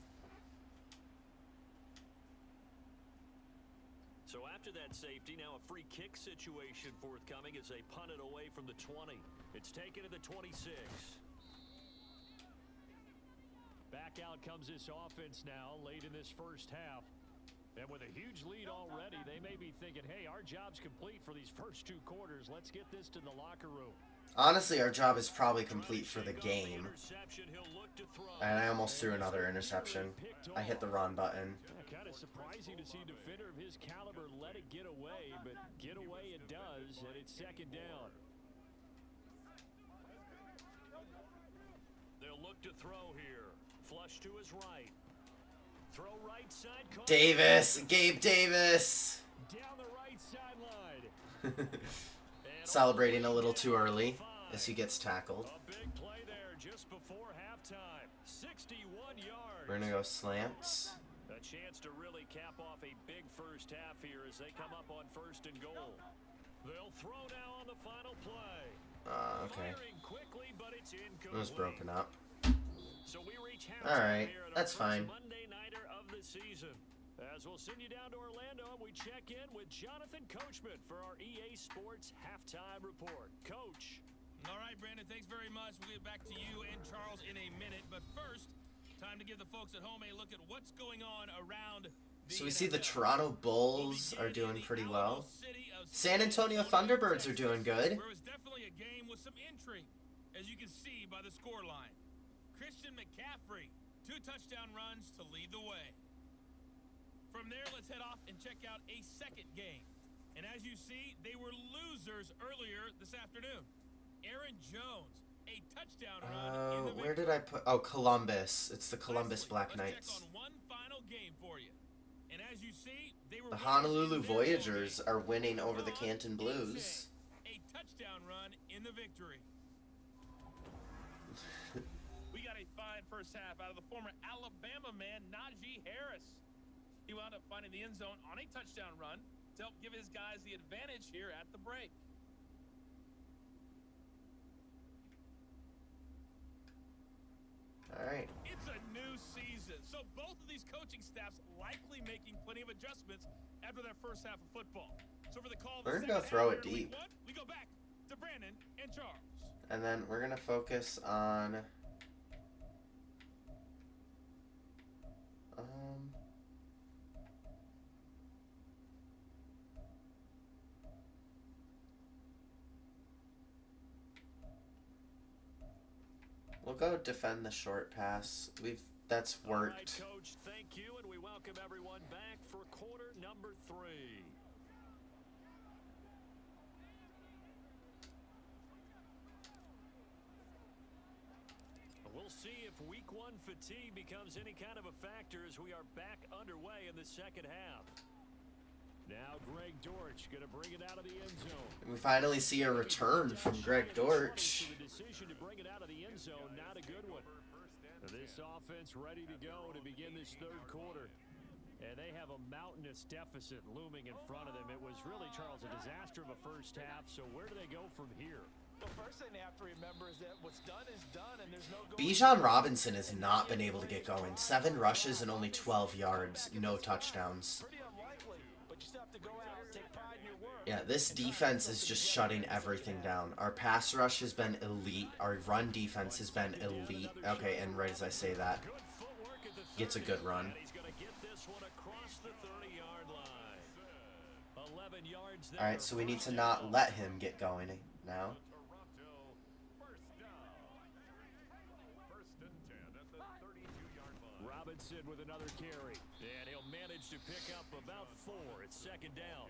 C: So after that safety, now a free kick situation forthcoming as they punt it away from the 20. It's taken to the 26. Back out comes this offense now late in this first half. And with a huge lead already, they may be thinking, hey, our job's complete for these first 2 quarters. Let's get this to the locker room.
A: Honestly, our job is probably complete for the game. And I almost threw another interception. I hit the wrong button.
C: Kind of surprising to see a defender of his caliber let it get away, but get away it does, and it's 2nd down. They'll look to throw here. Flush to his right. Throw right side.
A: Davis, Gabe Davis.
C: Down the right sideline.
A: Celebrating a little too early as he gets tackled.
C: A big play there just before halftime. 61 yards.
A: We're going to go slants.
C: A chance to really cap off a big first half here as they come up on 1st and goal. They'll throw now on the final play.
A: Okay.
C: Firing quickly, but it's incomplete.
A: It was broken up.
C: So we reach
A: Alright,
C: here
A: that's
C: our
A: fine.
C: first Monday nighter of the season. As we'll send you down to Orlando and we check in with Jonathan Coachman for our EA Sports halftime report. Coach.
E: All right, Brandon, thanks very much. We'll get back to you and Charles in a minute. But first, time to give the folks at home a look at what's going on around the
A: So we see the
E: NFL.
A: Toronto Bulls are doing pretty well. San Antonio Thunderbirds are doing good.
E: Where it was definitely a game with some intrigue, as you can see by the score line. Christian McCaffrey, 2 touchdown runs to lead the way. From there, let's head off and check out a second game. And as you see, they were losers earlier this afternoon. Aaron Jones, a touchdown run. in the
A: Where
E: victory.
A: did I put? Oh, Columbus. It's the Columbus
E: Lastly,
A: Black
E: let's
A: Knights.
E: check on one final game for you. And as you see, they were
A: The
E: winners
A: Honolulu
E: in their
A: Voyagers
E: ball
A: are winning over the
E: game.
A: Canton Blues.
E: A touchdown run in the victory. We got a fine first half out of the former Alabama man, Najee Harris. He wound up finding the end zone on a touchdown run to to help give his guys the advantage here at the break.
A: All right.
E: It's a new season, so both of these coaching staffs likely making plenty of adjustments after their first half of football. So for the call,
A: We're gonna go throw it deep.
E: We go back to Brandon and Charles.
A: And then we're gonna focus on we'll go defend the short pass. That's worked.
C: All right, Coach, thank you, and we welcome everyone back for quarter number 3. We'll see if week 1 fatigue becomes any kind of a factor as we are back underway in the second half. Now Greg Dortch going to bring it out of the end zone.
A: We finally see a return from Greg Dortch.
C: The decision to bring it out of the end zone, not a good one. This offense ready to go to begin this third quarter. And they have a mountainous deficit looming in front of them. It was really, Charles, a disaster of a first half. So where do they go from here?
D: The first thing they have to remember is that what's done is done, and there's no going.
A: Bijan Robinson has not been able to get going. 7 rushes and only 12 yards, no touchdowns.
D: Pretty unlikely, but you still have to go out and take pride in your work.
A: Yeah, this defense is just shutting everything down. Our pass rush has been elite. Our run defense has been elite. Okay, and right as I say that, gets a good run. All right, so we need to not let him get going now.
C: Robinson with another carry, and he'll manage to pick up about 4. It's second down.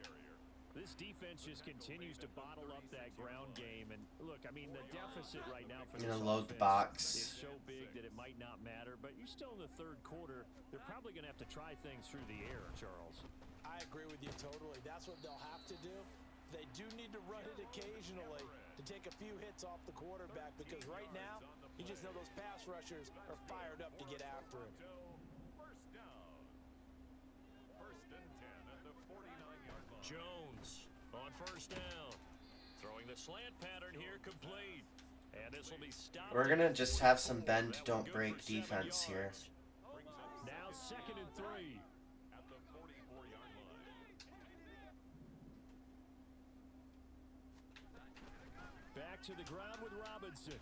C: This defense just continues to bottle up that ground game. And look, I mean, the deficit right now for this
A: load the
C: offense
A: box.
C: is so big that it might not matter. But you're still in the third quarter. They're probably going to have to try things through the air, Charles.
D: I agree with you totally. That's what they'll have to do. They do need to run it occasionally to take a few hits off the quarterback, because right now, you just know those pass rushers are fired up to get after him.
C: Jones on first down. Throwing the slant pattern here, complete. And this will be stopped.
A: We're going to just have some bend, don't break defense here.
C: Now second and 3.
B: At the 44-yard line.
C: Back to the ground with Robinson.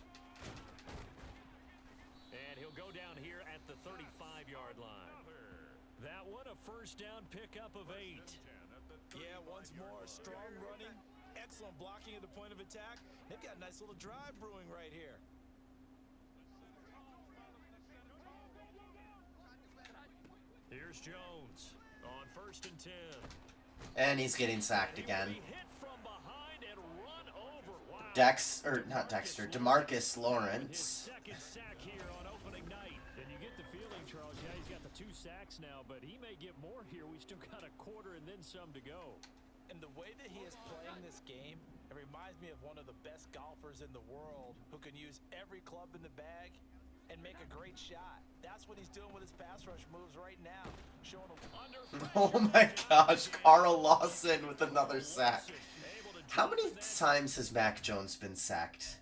C: And he'll go down here at the 35-yard line. That one, a first down pickup of 8.
D: Yeah, once more, strong running, excellent blocking at the point of attack. They've got a nice little drive brewing right here.
C: Here's Jones on first and 10.
A: And he's getting sacked again.
C: Hit from behind and run over. Wow.
A: DeMarcus Lawrence.
C: His second sack here on opening night. And you get the feeling, Charles, yeah, he's got the 2 sacks now, but he may get more here. We still got a quarter and then some to go.
D: And the way that he is playing this game, it reminds me of one of the best golfers in the world who can use every club in the bag and make a great shot. That's what he's doing with his pass rush moves right now. Showing him under
A: Oh my gosh, Carl Lawson with another sack. How many times has Mac Jones been sacked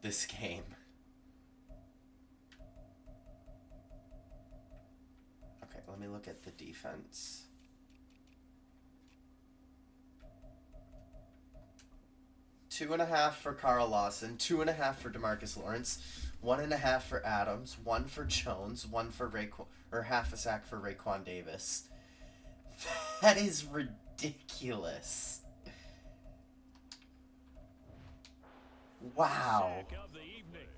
A: this game? Okay, let me look at the defense. Two and a half for Carl Lawson, 2.5 for DeMarcus Lawrence, 1.5 for Adams, 1 for Jones, 1 for half a sack for Raekwon Davis. That is ridiculous. Wow.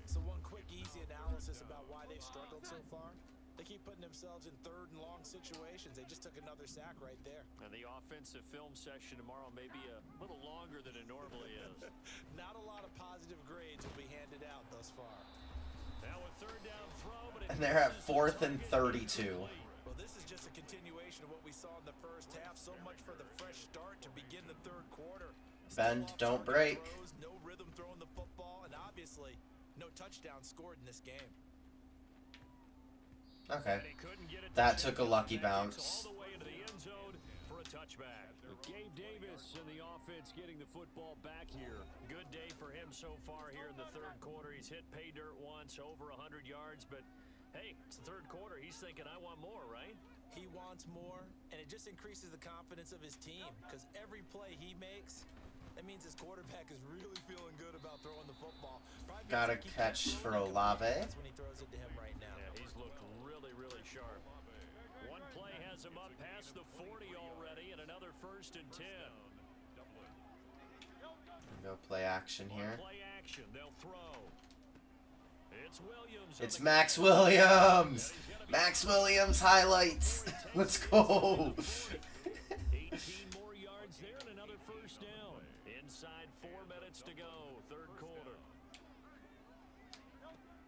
D: So one quick, easy analysis about why they've struggled so far. They keep putting themselves in third and long situations. They just took another sack right there.
C: And the offensive film session tomorrow may be a little longer than it normally is.
D: Not a lot of positive grades will be handed out thus far.
C: Now a third down throw, but
A: And they're at 4th and 32.
D: Well, this is just a continuation of what we saw in the first half. So much for the fresh start to begin the third quarter.
A: Bend, don't break.
D: Throws, no rhythm throwing the football, and obviously no touchdown scored in this game.
A: Okay. That took a lucky bounce.
C: touchback. Gabe Davis and the offense getting the football back here. Good day for him so far here in the third quarter. He's hit pay dirt once, over 100 yards, but hey, it's the third quarter. He's thinking, I want more, right?
D: He wants more, and it just increases the confidence of his team because every play he makes, that means his quarterback is really feeling good about throwing the football. Probably
A: Got a
D: feels like he
A: catch
D: can't
A: for
D: throw it
A: Olave.
D: That's when he throws it to him right now.
C: Yeah, he's looked really, really sharp. One play has him up past the 40 already, and another 1st and 10.
A: Go play action here.
C: Play action, they'll throw. It's Williams.
A: It's Max Williams. Max Williams highlights. Let's go.
C: 18 more yards there and another 1st down. Inside 4 minutes to go, third quarter.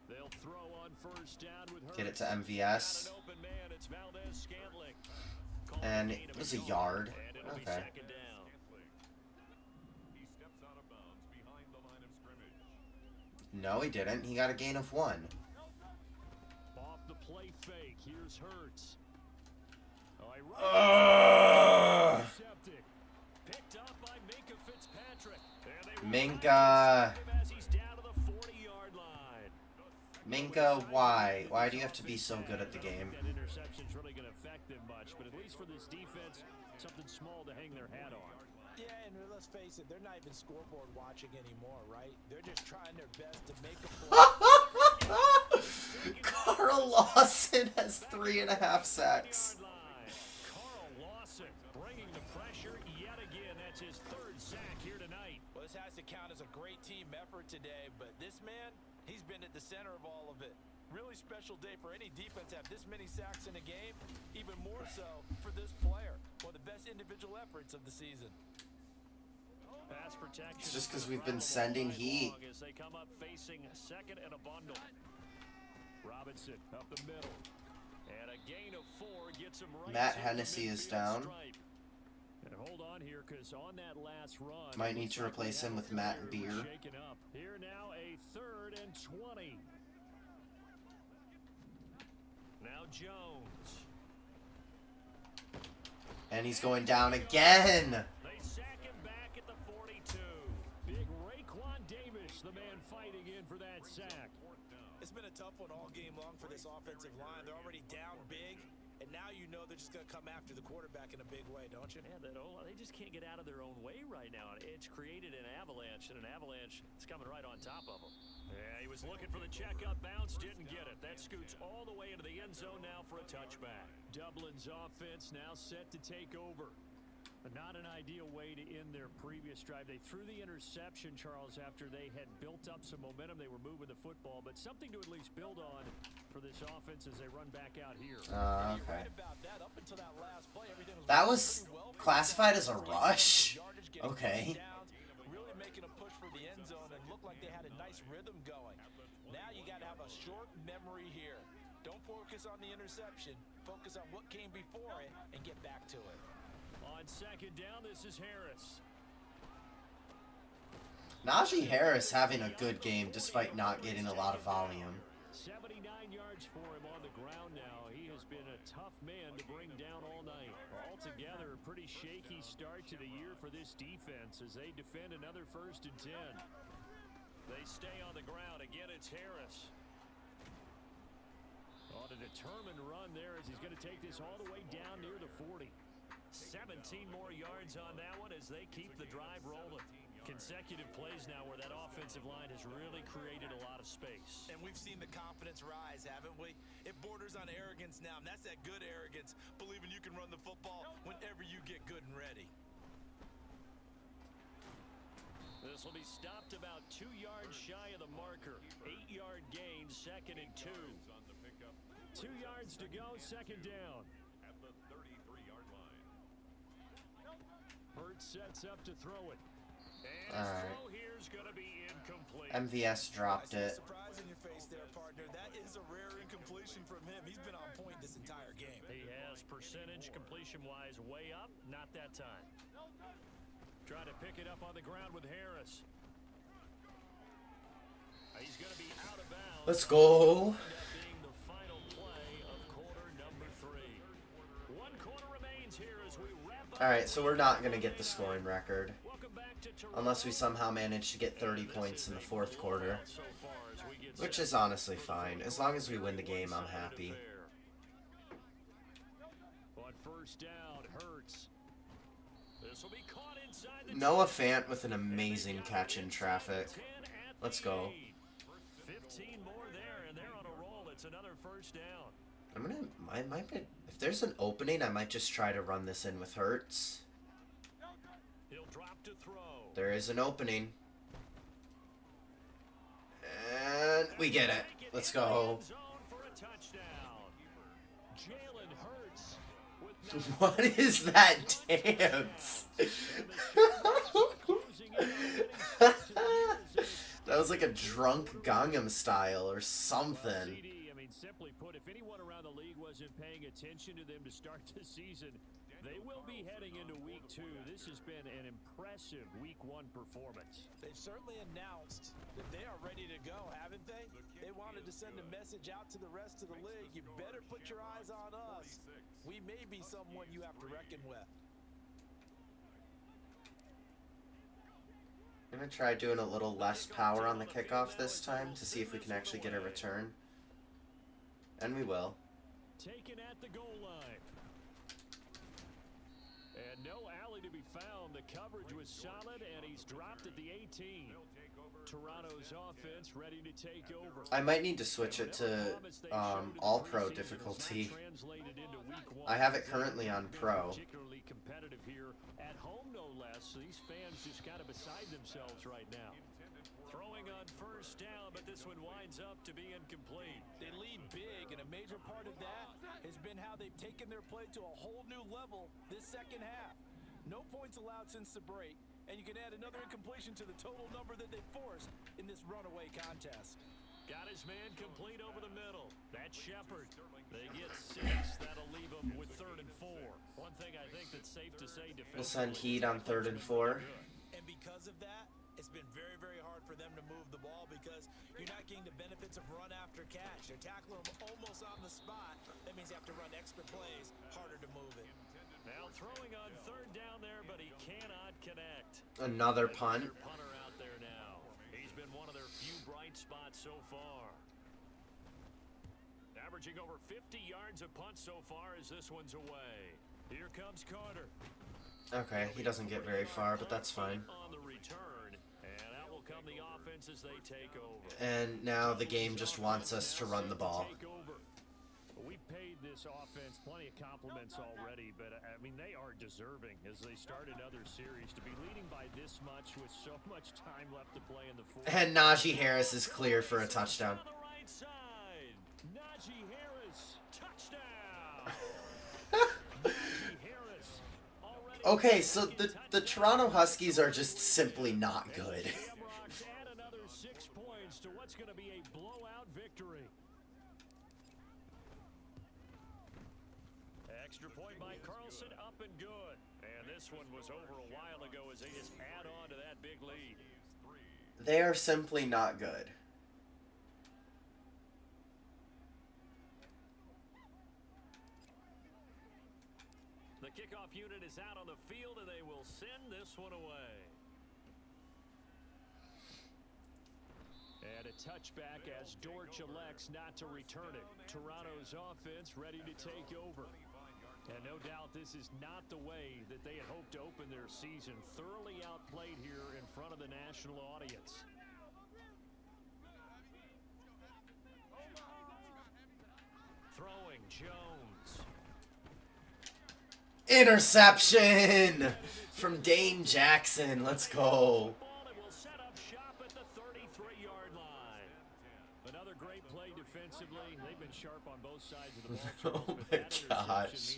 C: They'll throw on 1st down with
A: Get it to MVS.
C: Got an open man, it's Valdez-Scantling.
A: And it was a yard.
C: And it'll be
A: Okay.
C: 2nd down.
B: He steps out of bounds behind the line of scrimmage.
A: No, he didn't. He got a gain of 1.
C: Off the play fake, here's Hurts. Oh, he intercepted. Picked up by Minka Fitzpatrick. And they
A: Minka.
C: as he's down to the 40-yard line.
A: Minka, why? Why do you have to be so good at the game?
C: That interception's really going to affect them much, but at least for this defense, something small to hang their hat on.
D: Yeah, and let's face it, they're not even scoreboard watching anymore, right? They're just trying their best to make a play.
A: Carl Lawson has 3.5 sacks.
C: Carl Lawson bringing the pressure yet again. That's his 3rd sack here tonight.
D: Well, this has to count as a great team effort today, but this man, he's been at the center of all of it. Really special day for any defense to have this many sacks in a game, even more so for this player. One of the best individual efforts of the season.
C: Pass protection.
A: It's just because we've been sending heat.
C: As they come up facing 2nd and a bundle. Robinson up the middle. And a gain of 4 gets him right.
A: Matt
C: to the
A: Hennessy is
C: midfield
A: down.
C: stripe. And hold on here, because on that last run,
A: Might need to replace him with Matt Beer.
C: shaken up. Here now a 3rd and 20. Now Jones.
A: And he's going down again.
C: They sack him back at the 42. Big Raekwon Davis, the man fighting in for that sack.
D: It's been a tough one all game long for this offensive line. They're already down big, and now you know they're just going to come after the quarterback in a big way, don't you?
C: Yeah, they just can't get out of their own way right now. It's created an avalanche, and an avalanche is coming right on top of them. Yeah, he was looking for the checkup bounce, didn't get it. That scoots all the way into the end zone now for a touchback. Dublin's offense now set to take over. But not an ideal way to end their previous drive. They threw the interception, Charles, after they had built up some momentum. They were moving the football, but something to at least build on for this offense as they run back out here.
A: Okay.
D: That. Up until that last play, everything
A: That was classified as a rush? Okay.
D: Really making a push for the end zone and looked like they had a nice rhythm going. Now you got to have a short memory here. Don't focus on the interception. Focus on what came before it and get back to it.
C: On 2nd down, this is Harris.
A: Najee Harris having a good game despite not getting a lot of volume.
C: 79 yards for him on the ground now. He has been a tough man to bring down all night. Altogether, a pretty shaky start to the year for this defense as they defend another 1st and 10. They stay on the ground. Again, it's Harris. On a determined run there as he's going to take this all the way down near the 40. 17 more yards on that one as they keep the drive rolling. Consecutive plays now where that offensive line has really created a lot of space.
D: And we've seen the confidence rise, haven't we? It borders on arrogance now, and that's that good arrogance, believing you can run the football whenever you get good and ready.
C: This will be stopped about 2 yards shy of the marker. 8-yard gain, 2nd and 2. 2 yards to go, 2nd down.
B: At the 33-yard line.
C: Hurts sets up to throw it. And
A: All
C: his
A: right.
C: throw here is going to be incomplete.
A: MVS dropped
D: I see a
A: it.
D: surprise in your face there, partner. That is a rare incompletion from him. He's been on point this entire game.
C: He has percentage completion-wise way up, not that time. Trying to pick it up on the ground with Harris. He's going to be out of bounds.
A: Let's go.
C: Being the final play of quarter number 3. 1 quarter remains here as we wrap
A: Alright, so we're not going to get the scoring record. Unless we somehow manage to get 30 points in the fourth quarter. Which is honestly fine. As long as we win the game, I'm happy. Noah Fant with an amazing catch in traffic. Let's go.
C: 15 more there, and they're on a roll. It's another first down.
A: If there's an opening, I might just try to run this in with Hurts.
C: He'll drop to throw.
A: There is an opening. And we get it. Let's go. What is that dance? That was like a drunk Gangnam Style or something.
C: I mean, simply put, if anyone around the league wasn't paying attention to them to start the season, they will be heading into week 2. This has been an impressive week 1 performance.
D: They've certainly announced that they are ready to go, haven't they? They wanted to send a message out to the rest of the league. You better put your eyes on us. We may be someone you have to reckon with.
A: I'm going to try doing a little less power on the kickoff this time to see if we can actually get a return. And we will.
C: Taken at the goal line. And no alley to be found. The coverage was solid, and he's dropped at the 18. Toronto's offense ready to take over.
A: I might need to switch it to all-pro difficulty. I have it currently on pro.
C: Particularly competitive here at home, no less. These fans just kind of beside themselves right now. Throwing on first down, but this one winds up to be incomplete.
D: They lead big, and a major part of that has been how they've taken their play to a whole new level this second half. No points allowed since the break, and you can add another incompletion to the total number that they forced in this runaway contest.
C: Got his man complete over the middle. That's Shepard. They get 6. That'll leave them with 3rd and 4. One thing I think that's safe to say defensively.
A: We'll send Heat on 3rd and 4.
D: And because of that, it's been very, very hard for them to move the ball because you're not getting the benefits of run after catch. They're tackling them almost on the spot. That means you have to run extra plays, harder to move it.
C: Now throwing on 3rd down there, but he cannot connect.
A: Another punt.
C: Punter out there now. He's been one of their few bright spots so far. Averaging over 50 yards a punt so far as this one's away. Here comes Carter.
A: Okay, he doesn't get very far, but that's fine.
C: On the return, and out will come the offense as they take over.
A: And now the game just wants us to run the ball.
C: We paid this offense plenty of compliments already, but I mean they are deserving as they start another series to be leading by this much with so much time left to play in the fourth.
A: And Najee Harris is clear for a touchdown.
C: On the right side, Najee Harris, touchdown. Najee Harris already.
A: Okay, so the Toronto Huskies are just simply not good.
C: Shamrocks add another 6 points to what's going to be a blowout victory. Extra point by Carlson, up and good. And this one was over a while ago as they just add on to that big lead.
A: They are simply not good.
C: The kickoff unit is out on the field, and they will send this one away. And a touchback as Dortch elects not to return it. Toronto's offense ready to take over. And no doubt this is not the way that they had hoped to open their season. Thoroughly outplayed here in front of the national audience. Throwing Jones.
A: Interception from Dane Jackson. Let's go.
C: Will set up shop at the 33-yard line. Another great play defensively. They've been sharp on both sides of the ball.
A: Oh my gosh.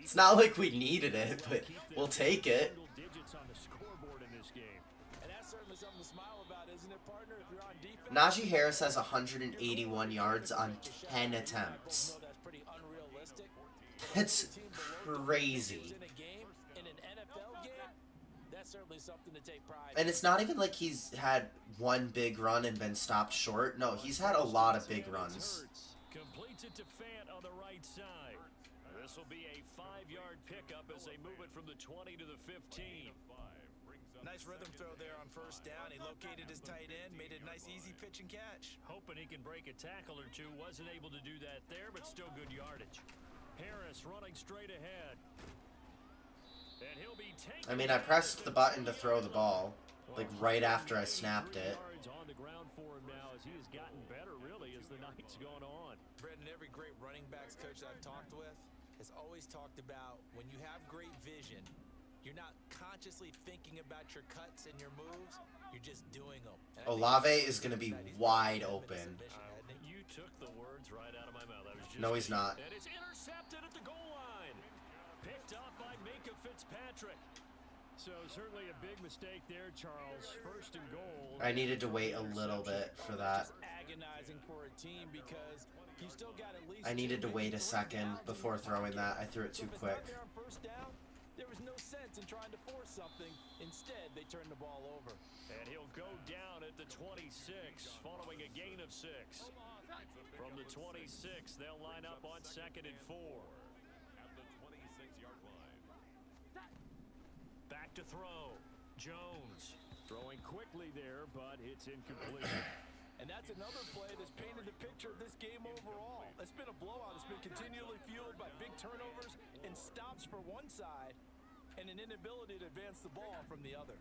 A: It's not like we needed it, but we'll take it.
C: Single digits on the scoreboard in this game.
D: And that's certainly something to smile about, isn't it, partner? If you're on defense.
A: Najee Harris has 181 yards on 10 attempts.
D: That's pretty unrealistic.
A: That's crazy.
D: In a game, in an NFL game, that's certainly something to take pride in.
A: And it's not even like he's had one big run and been stopped short. No, he's had a lot of big runs.
C: Completes it to Fant on the right side. This will be a 5-yard pickup as they move it from the 20 to the 15.
D: Nice rhythm throw there on first down. He located his tight end, made it a nice easy pitch and catch.
C: Hoping he can break a tackle or two. Wasn't able to do that there, but still good yardage. Harris running straight ahead. And he'll be taken.
A: I mean, I pressed the button to throw the ball, like right after I snapped it.
C: On the ground for him now as he has gotten better, really, as the night's gone on.
D: Brendan, every great running backs coach I've talked with has always talked about when you have great vision, you're not consciously thinking about your cuts and your moves, you're just doing them.
A: Olave is going to be wide open.
C: You took the words right out of my mouth. I was just
A: No, he's not.
C: And it's intercepted at the goal line. Picked up by Minka Fitzpatrick. So certainly a big mistake there, Charles. First and goal.
A: I needed to wait a little bit for that.
D: Agonizing for a team because you still got at least
A: I needed to wait a second before throwing that. I threw it too quick.
D: There was no sense in trying to force something. Instead, they turned the ball over.
C: And he'll go down at the 26, following a gain of 6. From the 26, they'll line up on 2nd and 4.
B: At the 26-yard line.
C: Back to throw. Jones throwing quickly there, but it's incomplete.
D: And that's another play that's painted the picture of this game overall. It's been a blowout. It's been continually fueled by big turnovers and stops for one side and an inability to advance the ball from the other.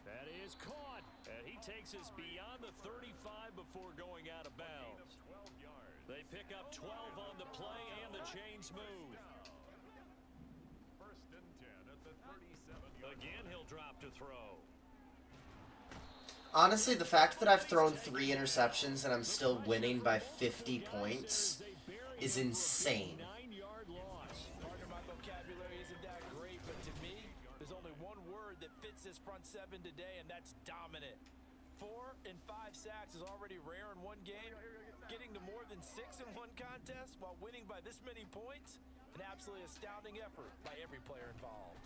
C: That is caught. And he takes us beyond the 35 before going out of bounds. They pick up 12 on the play and the chains move.
B: First and 10 at the 37-yard.
C: Again, he'll drop to throw.
A: Honestly, the fact that I've thrown 3 interceptions and I'm still winning by 50 points is insane.
C: 9-yard loss.
D: Partner, my vocabulary isn't that great, but to me, there's only one word that fits this front seven today, and that's dominant. 4 and 5 sacks is already rare in one game. Getting to more than 6 in one contest while winning by this many points, an absolutely astounding effort by every player involved.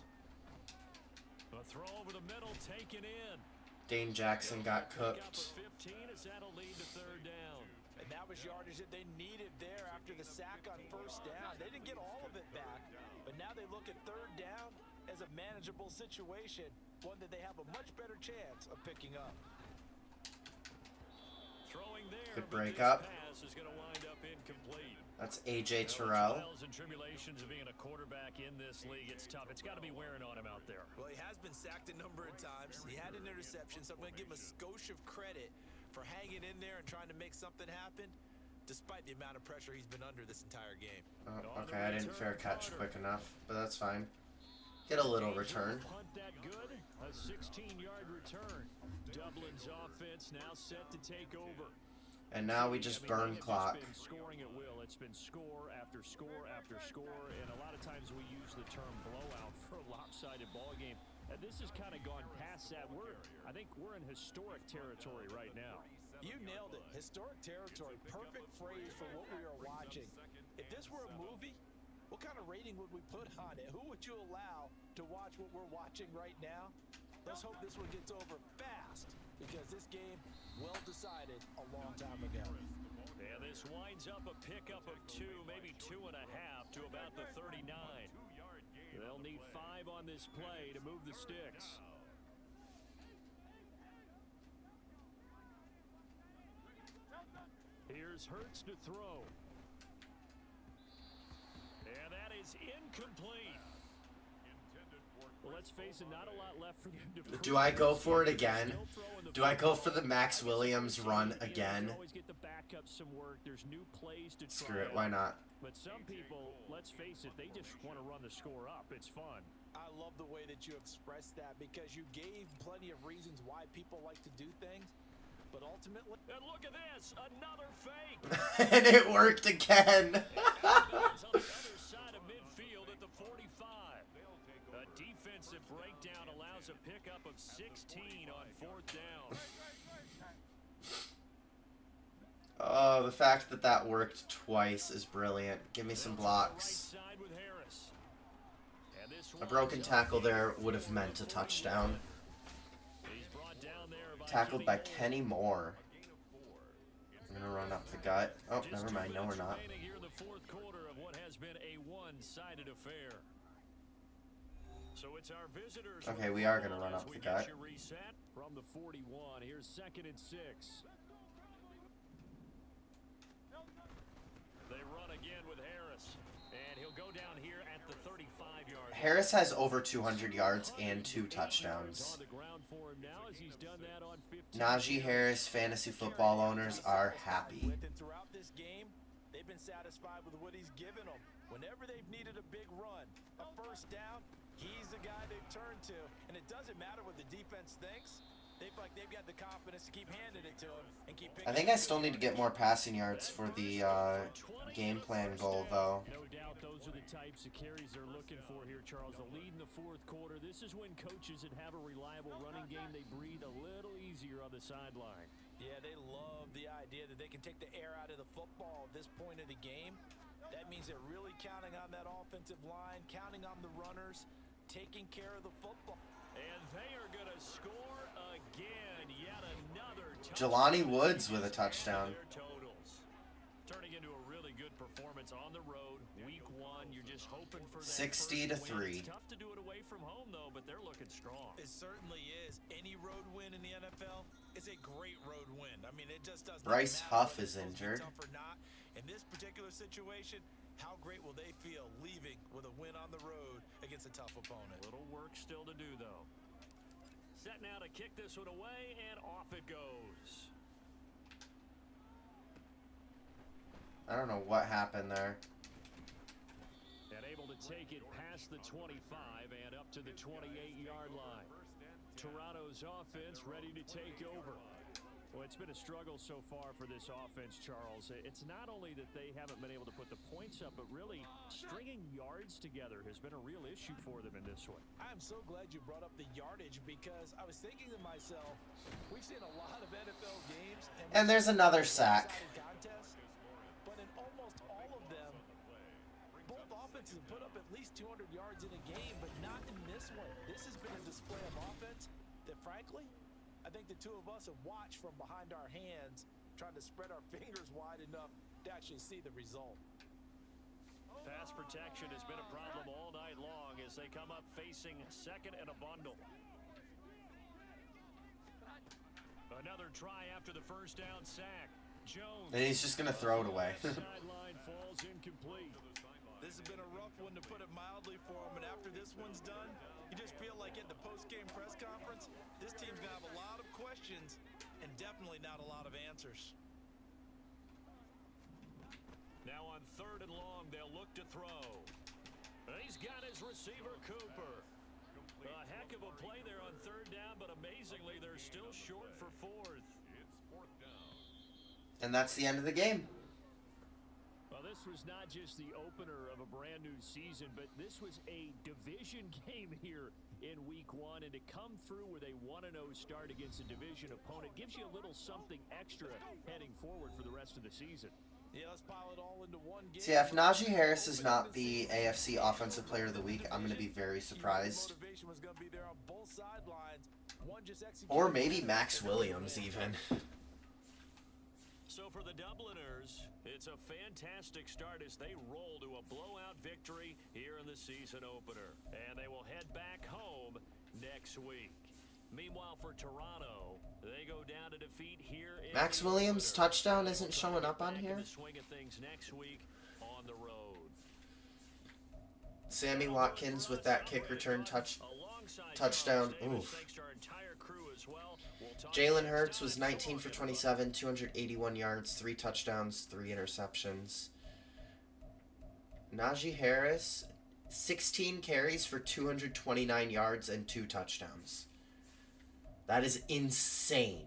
C: A throw over the middle taken in.
A: Dane Jackson got cooked.
C: 15 as that'll lead to 3rd down.
D: And that was yardage that they needed there after the sack on first down. They didn't get all of it back, but now they look at 3rd down as a manageable situation, one that they have a much better chance of picking up.
C: Throwing there,
A: Good
C: but
A: break
C: this
A: up.
C: pass is going to wind up incomplete.
A: That's A.J. Terrell.
C: Trials and tribulations of being a quarterback in this league. It's tough. It's got to be wearing on him out there.
D: Well, he has been sacked a number of times. He had an interception, so I'm going to give him a skosh of credit for hanging in there and trying to make something happen, despite the amount of pressure he's been under this entire game.
A: Oh, okay, I didn't fair catch quick enough, but that's fine. Get a little return.
C: Punt that good. A 16-yard return. Dublin's offense now set to take over.
A: And now we just burn clock.
C: It's been scoring at will. It's been score after score after score, and a lot of times we use the term blowout for a lopsided ball game. And this has kind of gone past that. I think we're in historic territory right now.
D: You nailed it. Historic territory. Perfect phrase for what we are watching. If this were a movie, what kind of rating would we put on it? Who would you allow to watch what we're watching right now? Let's hope this one gets over fast, because this game, well decided a long time ago.
C: And this winds up a pickup of 2, maybe 2.5 to about the 39. They'll need 5 on this play to move the sticks. Here's Hurts to throw. And that is incomplete. Well, let's face it, not a lot left for them to prove.
A: Do I go for it again? Do I go for the Max Williams run again?
C: Always get the backup some work. There's new plays to try.
A: Screw it, why not?
C: But some people, let's face it, they just want to run the score up. It's fun.
D: I love the way that you expressed that, because you gave plenty of reasons why people like to do things, but ultimately...
C: And look at this, another fake.
A: And it worked again.
C: It's on the other side of midfield at the 45. A defensive breakdown allows a pickup of 16 on 4th down.
A: Oh, the fact that that worked twice is brilliant. Give me some blocks.
C: Right side with Harris. And this
A: A broken tackle there would have meant a touchdown.
C: He's brought down there by
A: Tackled by
C: Kenny
A: Kenny Moore. I'm going to run up the gut. Oh,
C: Just
A: never
C: 2
A: mind. No, we're
C: minutes
A: not.
C: remaining here in the fourth quarter of what has been a one-sided affair. So it's our visitors.
A: Okay, we are gonna run
C: as
A: up
C: we
A: the
C: get
A: gut.
C: you reset from the 41. Here's 2nd and 6. They run again with Harris, and he'll go down here at the 35-yard.
A: Harris has over 200 yards and 2 touchdowns. Najee Harris fantasy football owners are happy.
D: And throughout this game, they've been satisfied with what he's given them. Whenever they've needed a big run, a first down, he's the guy they've turned to. And it doesn't matter what the defense thinks. They feel like they've got the confidence to keep handing it to him and keep picking.
A: I think I still need to get more passing yards for the game plan goal, though.
C: No doubt those are the types of carries they're looking for here, Charles. The lead in the fourth quarter. This is when coaches that have a reliable running game, they breathe a little easier on the sideline.
D: Yeah, they love the idea that they can take the air out of the football at this point of the game. That means they're really counting on that offensive line, counting on the runners, taking care of the football.
C: And they are going to score again. Yet another touchdown.
A: Jelani Woods with a touchdown.
C: Their totals. Turning into a really good performance on the road. Week 1, you're just hoping for that
A: 60 to
C: first win.
A: 3.
C: It's tough to do it away from home, though, but they're looking strong.
D: It certainly is. Any road win in the NFL is a great road win. I mean, it just doesn't
A: Bryce
D: matter
A: Huff
D: whether
A: is
D: it's supposed to be
A: injured.
D: tough or not. In this particular situation, how great will they feel leaving with a win on the road against a tough opponent?
C: Little work still to do, though. Set now to kick this one away, and off it goes.
A: I don't know what happened there.
C: And able to take it past the 25 and up to the 28-yard line. Toronto's offense ready to take over. Well, it's been a struggle so far for this offense, Charles. It's not only that they haven't been able to put the points up, but really stringing yards together has been a real issue for them in this one.
D: I'm so glad you brought up the yardage because I was thinking to myself, we've seen a lot of NFL games.
A: And there's another sack.
D: Contests, but in almost all of them, both offenses put up at least 200 yards in a game, but not in this one. This has been a display of offense that, frankly, I think the two of us have watched from behind our hands, trying to spread our fingers wide enough to actually see the result.
C: Pass protection has been a problem all night long as they come up facing 2nd and a bundle. Another try after the first down sack. Jones.
A: And he's just going to throw it away.
C: Sideline falls incomplete.
D: This has been a rough one, to put it mildly, for him. And after this one's done, you just feel like at the post-game press conference, this team's going to have a lot of questions and definitely not a lot of answers.
C: Now on 3rd and long, they'll look to throw. He's got his receiver, Cooper. A heck of a play there on 3rd down, but amazingly, they're still short for 4th.
A: And that's the end of the game.
C: Well, this was not just the opener of a brand new season, but this was a division game here in week 1, and to come through with a 1-0 start against a division opponent gives you a little something extra heading forward for the rest of the season.
D: Yeah, let's pile it all into one game.
A: See, if Najee Harris is not the AFC Offensive Player of the Week, I'm going to be very surprised.
D: Motivation was going to be there on both sidelines. One just executed.
A: Or maybe Max Williams, even.
C: So for the Dubliners, it's a fantastic start as they roll to a blowout victory here in the season opener. And they will head back home next week. Meanwhile, for Toronto, they go down to defeat here in
A: Max Williams' touchdown isn't showing up on here.
C: the swing of things next week on the road.
A: Sammy Watkins with that kick return touchdown. Oof.
C: Thanks to our entire crew as well. We'll talk
A: Jalen Hurts was 19 for 27, 281 yards, 3 touchdowns, 3 interceptions. Najee Harris, 16 carries for 229 yards and 2 touchdowns. That is insane.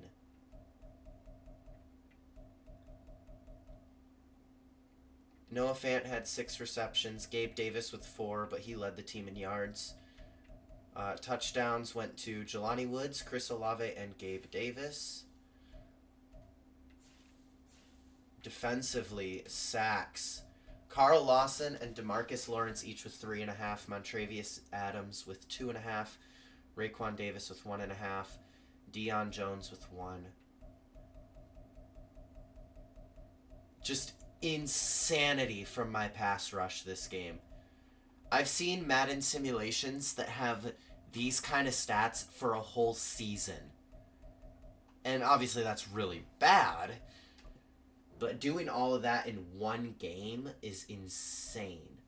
A: Noah Fant had 6 receptions. Gabe Davis with 4, but he led the team in yards. Touchdowns went to Jelani Woods, Chris Olave, and Gabe Davis. Defensively, sacks. Carl Lawson and DeMarcus Lawrence each with 3.5. Montravius Adams with 2.5. Raekwon Davis with 1.5. Deion Jones with 1. Just insanity from my pass rush this game. I've seen Madden simulations that have these kind of stats for a whole season. And obviously that's really bad. But doing all of that in one game is insane.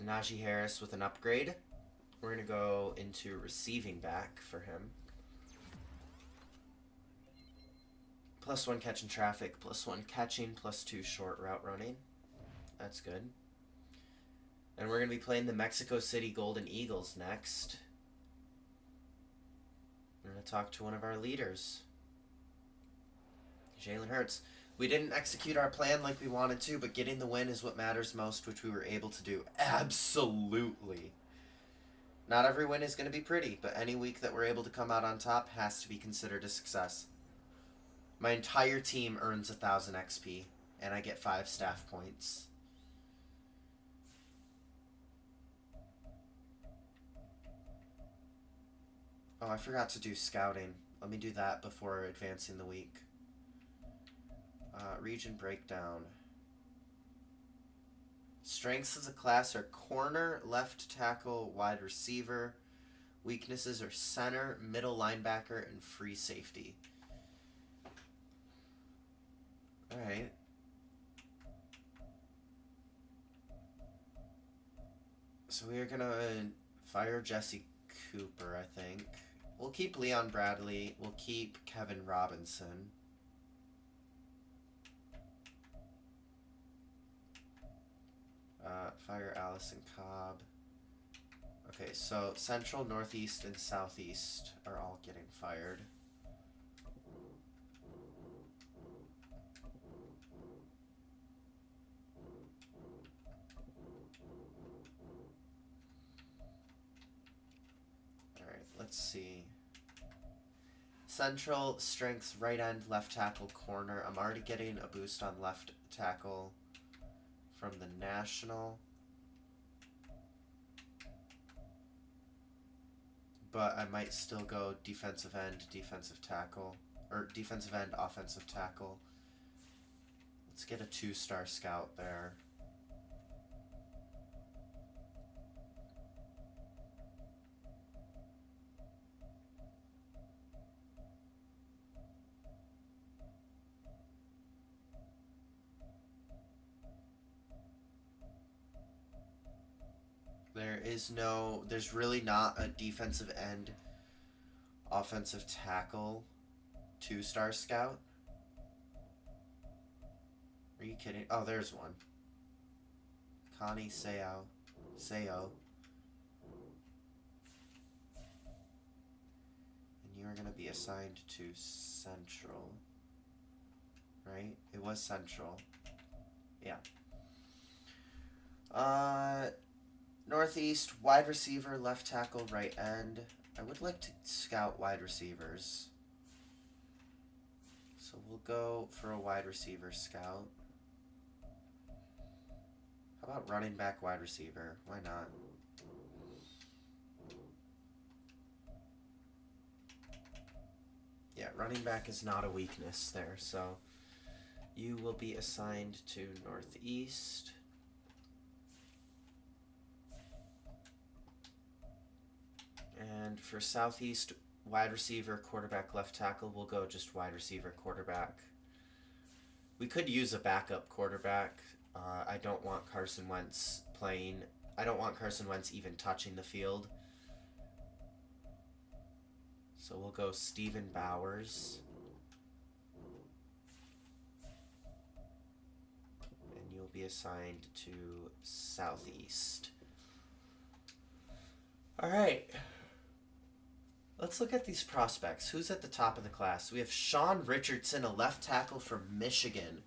A: Najee Harris with an upgrade. We're going to go into receiving back for him. +1 catching traffic, +1 catching, +2 short route running. That's good. And we're going to be playing the Mexico City Golden Eagles next. We're going to talk to one of our leaders, Jalen Hurts. We didn't execute our plan like we wanted to, but getting the win is what matters most, which we were able to do. Absolutely. Not every win is going to be pretty, but any week that we're able to come out on top has to be considered a success. My entire team earns 1,000 XP, and I get 5 staff points. Oh, I forgot to do scouting. Let me do that before advancing the week. Region breakdown. Strengths of the class are corner, left tackle, wide receiver. Weaknesses are center, middle linebacker, and free safety. Alright. So we are going to fire Jesse Cooper, I think. We'll keep Leon Bradley. We'll keep Kevin Robinson. Fire Allison Cobb. Okay, so Central, Northeast, and Southeast are all getting fired. Alright, let's see. Central, strengths, right end, left tackle, corner. I'm already getting a boost on left tackle from the National. But I might still go defensive end, defensive tackle. Or defensive end, offensive tackle. Let's get a 2-star scout there. There's really not a defensive end, offensive tackle 2-star scout. Are you kidding? Oh, there's one. Connie Seo. And you are going to be assigned to Central. Right? It was Central. Yeah. Northeast, wide receiver, left tackle, right end. I would like to scout wide receivers. So we'll go for a wide receiver scout. How about running back, wide receiver? Why not? Yeah, running back is not a weakness there, so you will be assigned to Northeast. And for Southeast, wide receiver, quarterback, left tackle, we'll go just wide receiver, quarterback. We could use a backup quarterback. I don't want Carson Wentz playing. I don't want Carson Wentz even touching the field. So we'll go Steven Bowers. And you'll be assigned to Southeast. All right. Let's look at these prospects. Who's at the top of the class? We have Sean Richardson, a left tackle from Michigan.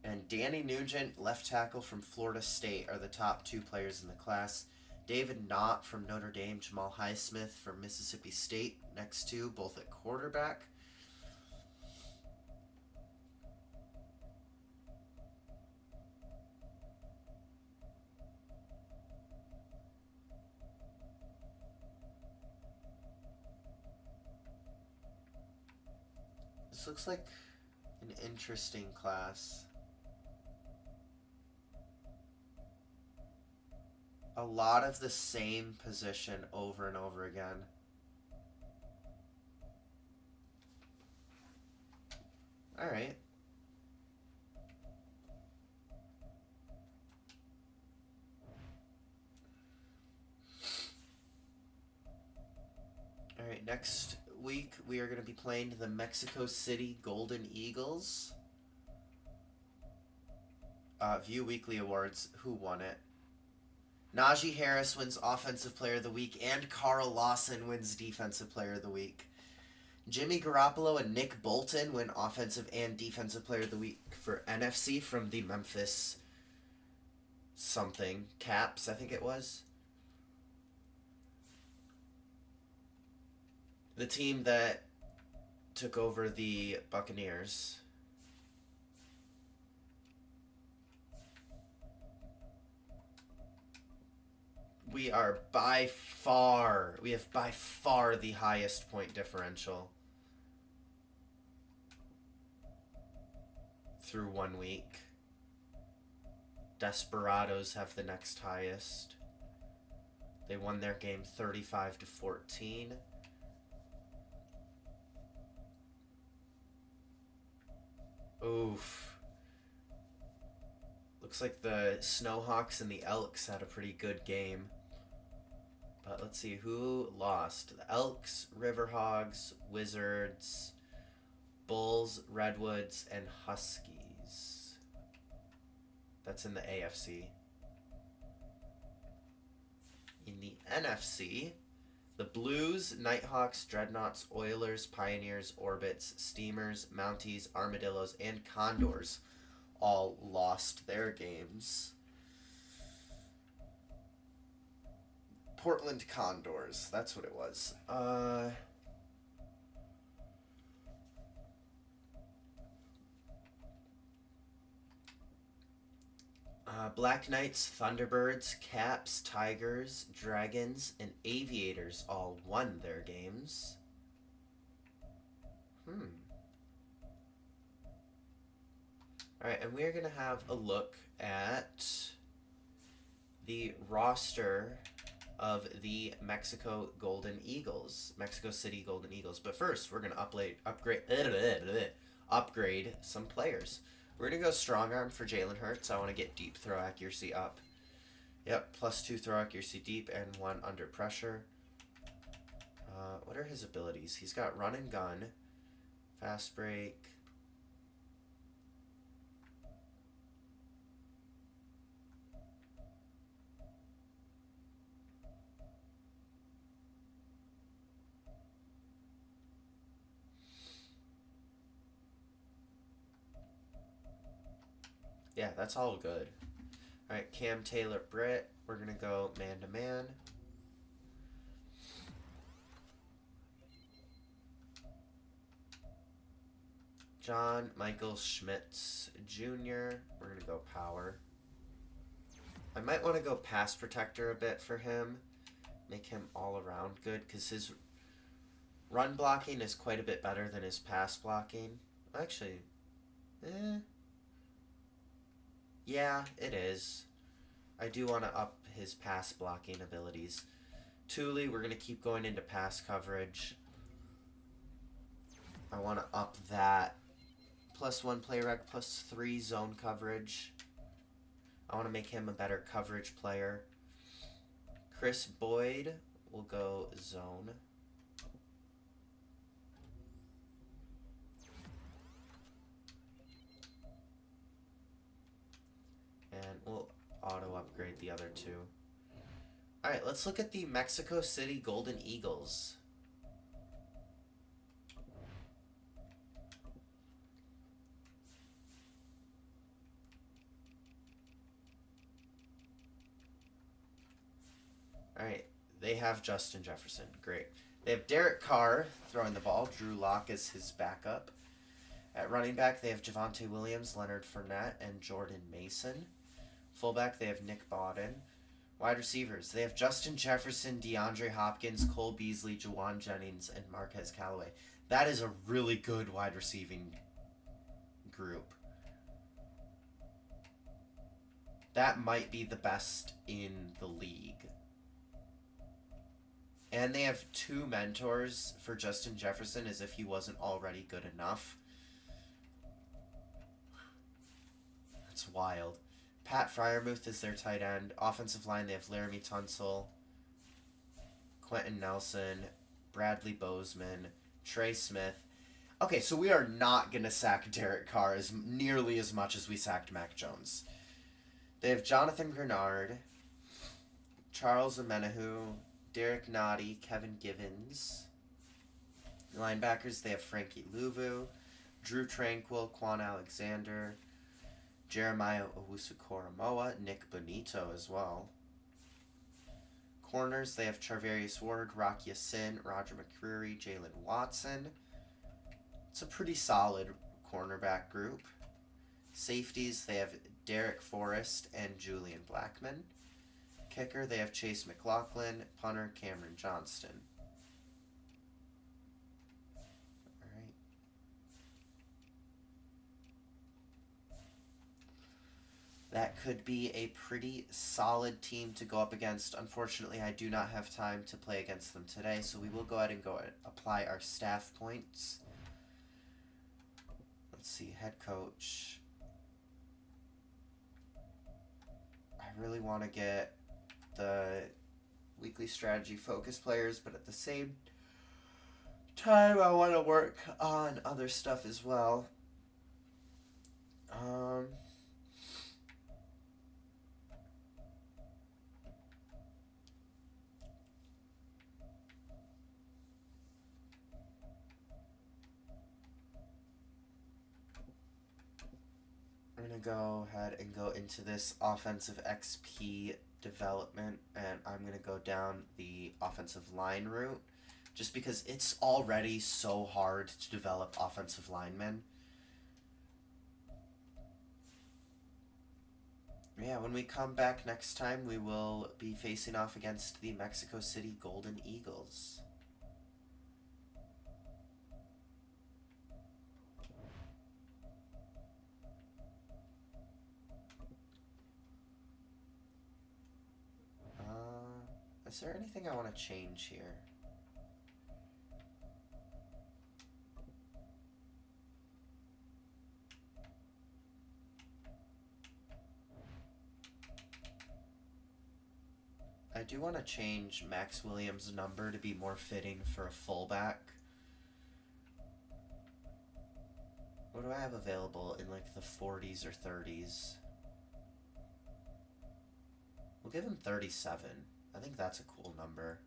A: And Danny Nugent, left tackle from Florida State, are the top 2 players in the class. David Knott from Notre Dame, Jamal Highsmith from Mississippi State, next 2, both at quarterback. This looks like an interesting class. A lot of the same position over and over again. Alright. Alright, next week we are going to be playing the Mexico City Golden Eagles. View Weekly Awards. Who won it? Najee Harris wins Offensive Player of the Week, and Carl Lawson wins Defensive Player of the Week. Jimmy Garoppolo and Nick Bolton win Offensive and Defensive Player of the Week for NFC from the Memphis something. Caps, I think it was. The team that took over the Buccaneers. We have by far the highest point differential through 1 week. Desperados have the next highest. They won their game 35-14. Oof. Looks like the Snowhawks and the Elks had a pretty good game. But let's see who lost. The Elks, Riverhogs, Wizards, Bulls, Redwoods, and Huskies. That's in the AFC. In the NFC, the Blues, Nighthawks, Dreadnoughts, Oilers, Pioneers, Orbits, Steamers, Mounties, Armadillos, and Condors all lost their games. Portland Condors, that's what it was. Black Knights, Thunderbirds, Caps, Tigers, Dragons, and Aviators all won their games. Alright, and we are going to have a look at the roster of the Mexico Golden Eagles. Mexico City Golden Eagles. But first, we're going to upgrade some players. We're going to go strong arm for Jalen Hurts. I want to get deep throw accuracy up. Yep, +2 throw accuracy deep and 1 under pressure. What are his abilities? He's got run and gun, fast break. Yeah, that's all good. Alright, Cam Taylor Britt. We're going to go man-to-man. John Michael Schmitz Jr. We're going to go power. I might want to go pass protector a bit for him. Make him all around good, because his run blocking is quite a bit better than his pass blocking. Actually, yeah, it is. I do want to up his pass blocking abilities. Thule, we're going to keep going into pass coverage. I want to up that. +1 play rec, +3 zone coverage. I want to make him a better coverage player. Chris Boyd will go zone. And we'll auto upgrade the other two. Alright, let's look at the Mexico City Golden Eagles. Alright, they have Justin Jefferson. Great. They have Derek Carr throwing the ball. Drew Lock is his backup. At running back, they have Javonte Williams, Leonard Fournette, and Jordan Mason. Fullback, they have Nick Bodden. Wide receivers, they have Justin Jefferson, DeAndre Hopkins, Cole Beasley, Juwan Jennings, and Marquez Callaway. That is a really good wide receiving group. That might be the best in the league. And they have 2 mentors for Justin Jefferson as if he wasn't already good enough. That's wild. Pat Fryermuth is their tight end. Offensive line, they have Laramie Tunsil, Quentin Nelson, Bradley Bozeman, Trey Smith. Okay, so we are not going to sack Derek Carr as nearly as much as we sacked Mac Jones. They have Jonathan Grenard, Charles Amenahu, Derek Nottie, Kevin Givens. Linebackers, they have Frankie Louvu, Drew Tranquil, Quan Alexander, Jeremiah Owusu-Koramoah, Nick Bonito as well. Corners, they have Charvarius Ward, Rock Ya-Sin, Roger McCreary, Jalen Watson. It's a pretty solid cornerback group. Safeties, they have Derek Forrest and Julian Blackman. Kicker, they have Chase McLaughlin. Punter, Cameron Johnston. Alright. That could be a pretty solid team to go up against. Unfortunately, I do not have time to play against them today, so we will go ahead and apply our staff points. Let's see, head coach. I really want to get the weekly strategy focus players, but at the same time, I want to work on other stuff as well. I'm going to go ahead and go into this offensive XP development, and I'm going to go down the offensive line route, just because it's already so hard to develop offensive linemen. Yeah, when we come back next time, we will be facing off against the Mexico City Golden Eagles. Is there anything I want to change here? I do want to change Max Williams' number to be more fitting for a fullback. What do I have available in like the 40s or 30s? We'll give him 37. I think that's a cool number.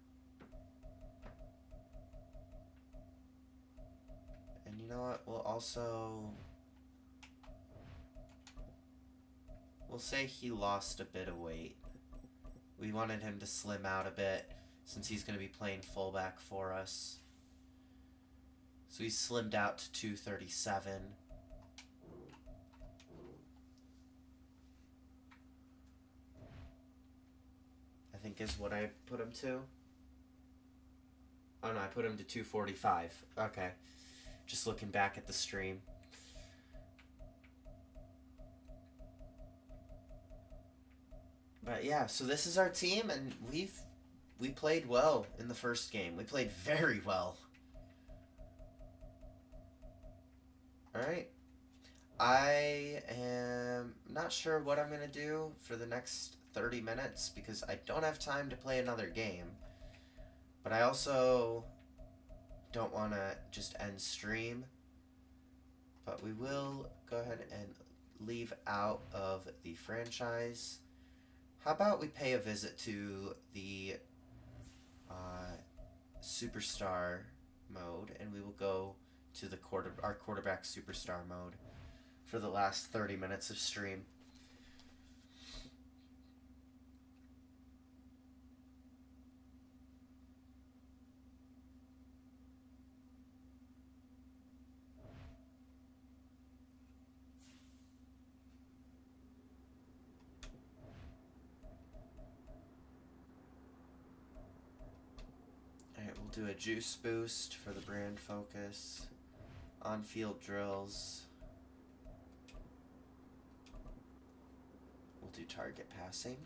A: And you know what? We'll say he lost a bit of weight. We wanted him to slim out a bit since he's going to be playing fullback for us. So he slimmed out to 237. I think is what I put him to. Oh no, I put him to 245. Okay. Just looking back at the stream. But yeah, so this is our team, and we played well in the first game. We played very well. Alright. I am not sure what I'm going to do for the next 30 minutes because I don't have time to play another game. But I also don't want to just end stream. But we will go ahead and leave out of the franchise. How about we pay a visit to the superstar mode, and we will go to the our quarterback superstar mode for the last 30 minutes of stream. Alright, we'll do a juice boost for the brand focus. On-field drills. We'll do target passing.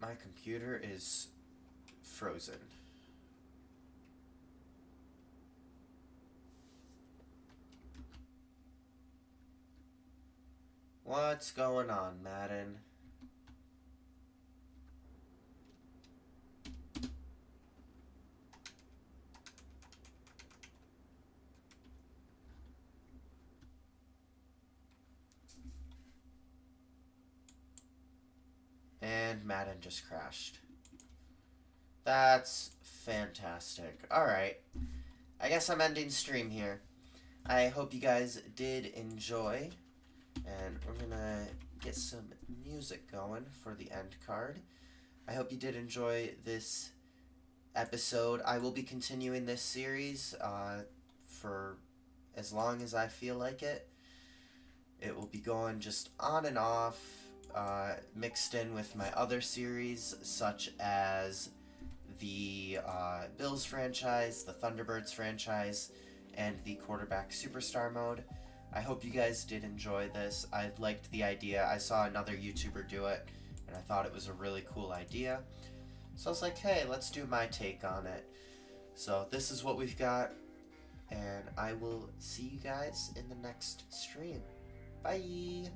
A: My computer is frozen. What's going on, Madden? And Madden just crashed. That's fantastic. Alright. I guess I'm ending stream here. I hope you guys did enjoy. And we're gonna get some music going for the end card. I hope you did enjoy this episode. I will be continuing this series for as long as I feel like it. It will be going just on and off, mixed in with my other series, such as the Bills franchise, the Thunderbirds franchise, and the quarterback superstar mode. I hope you guys did enjoy this. I liked the idea. I saw another YouTuber do it, and I thought it was a really cool idea. So I was like, hey, let's do my take on it. So this is what we've got, and I will see you guys in the next stream. Bye!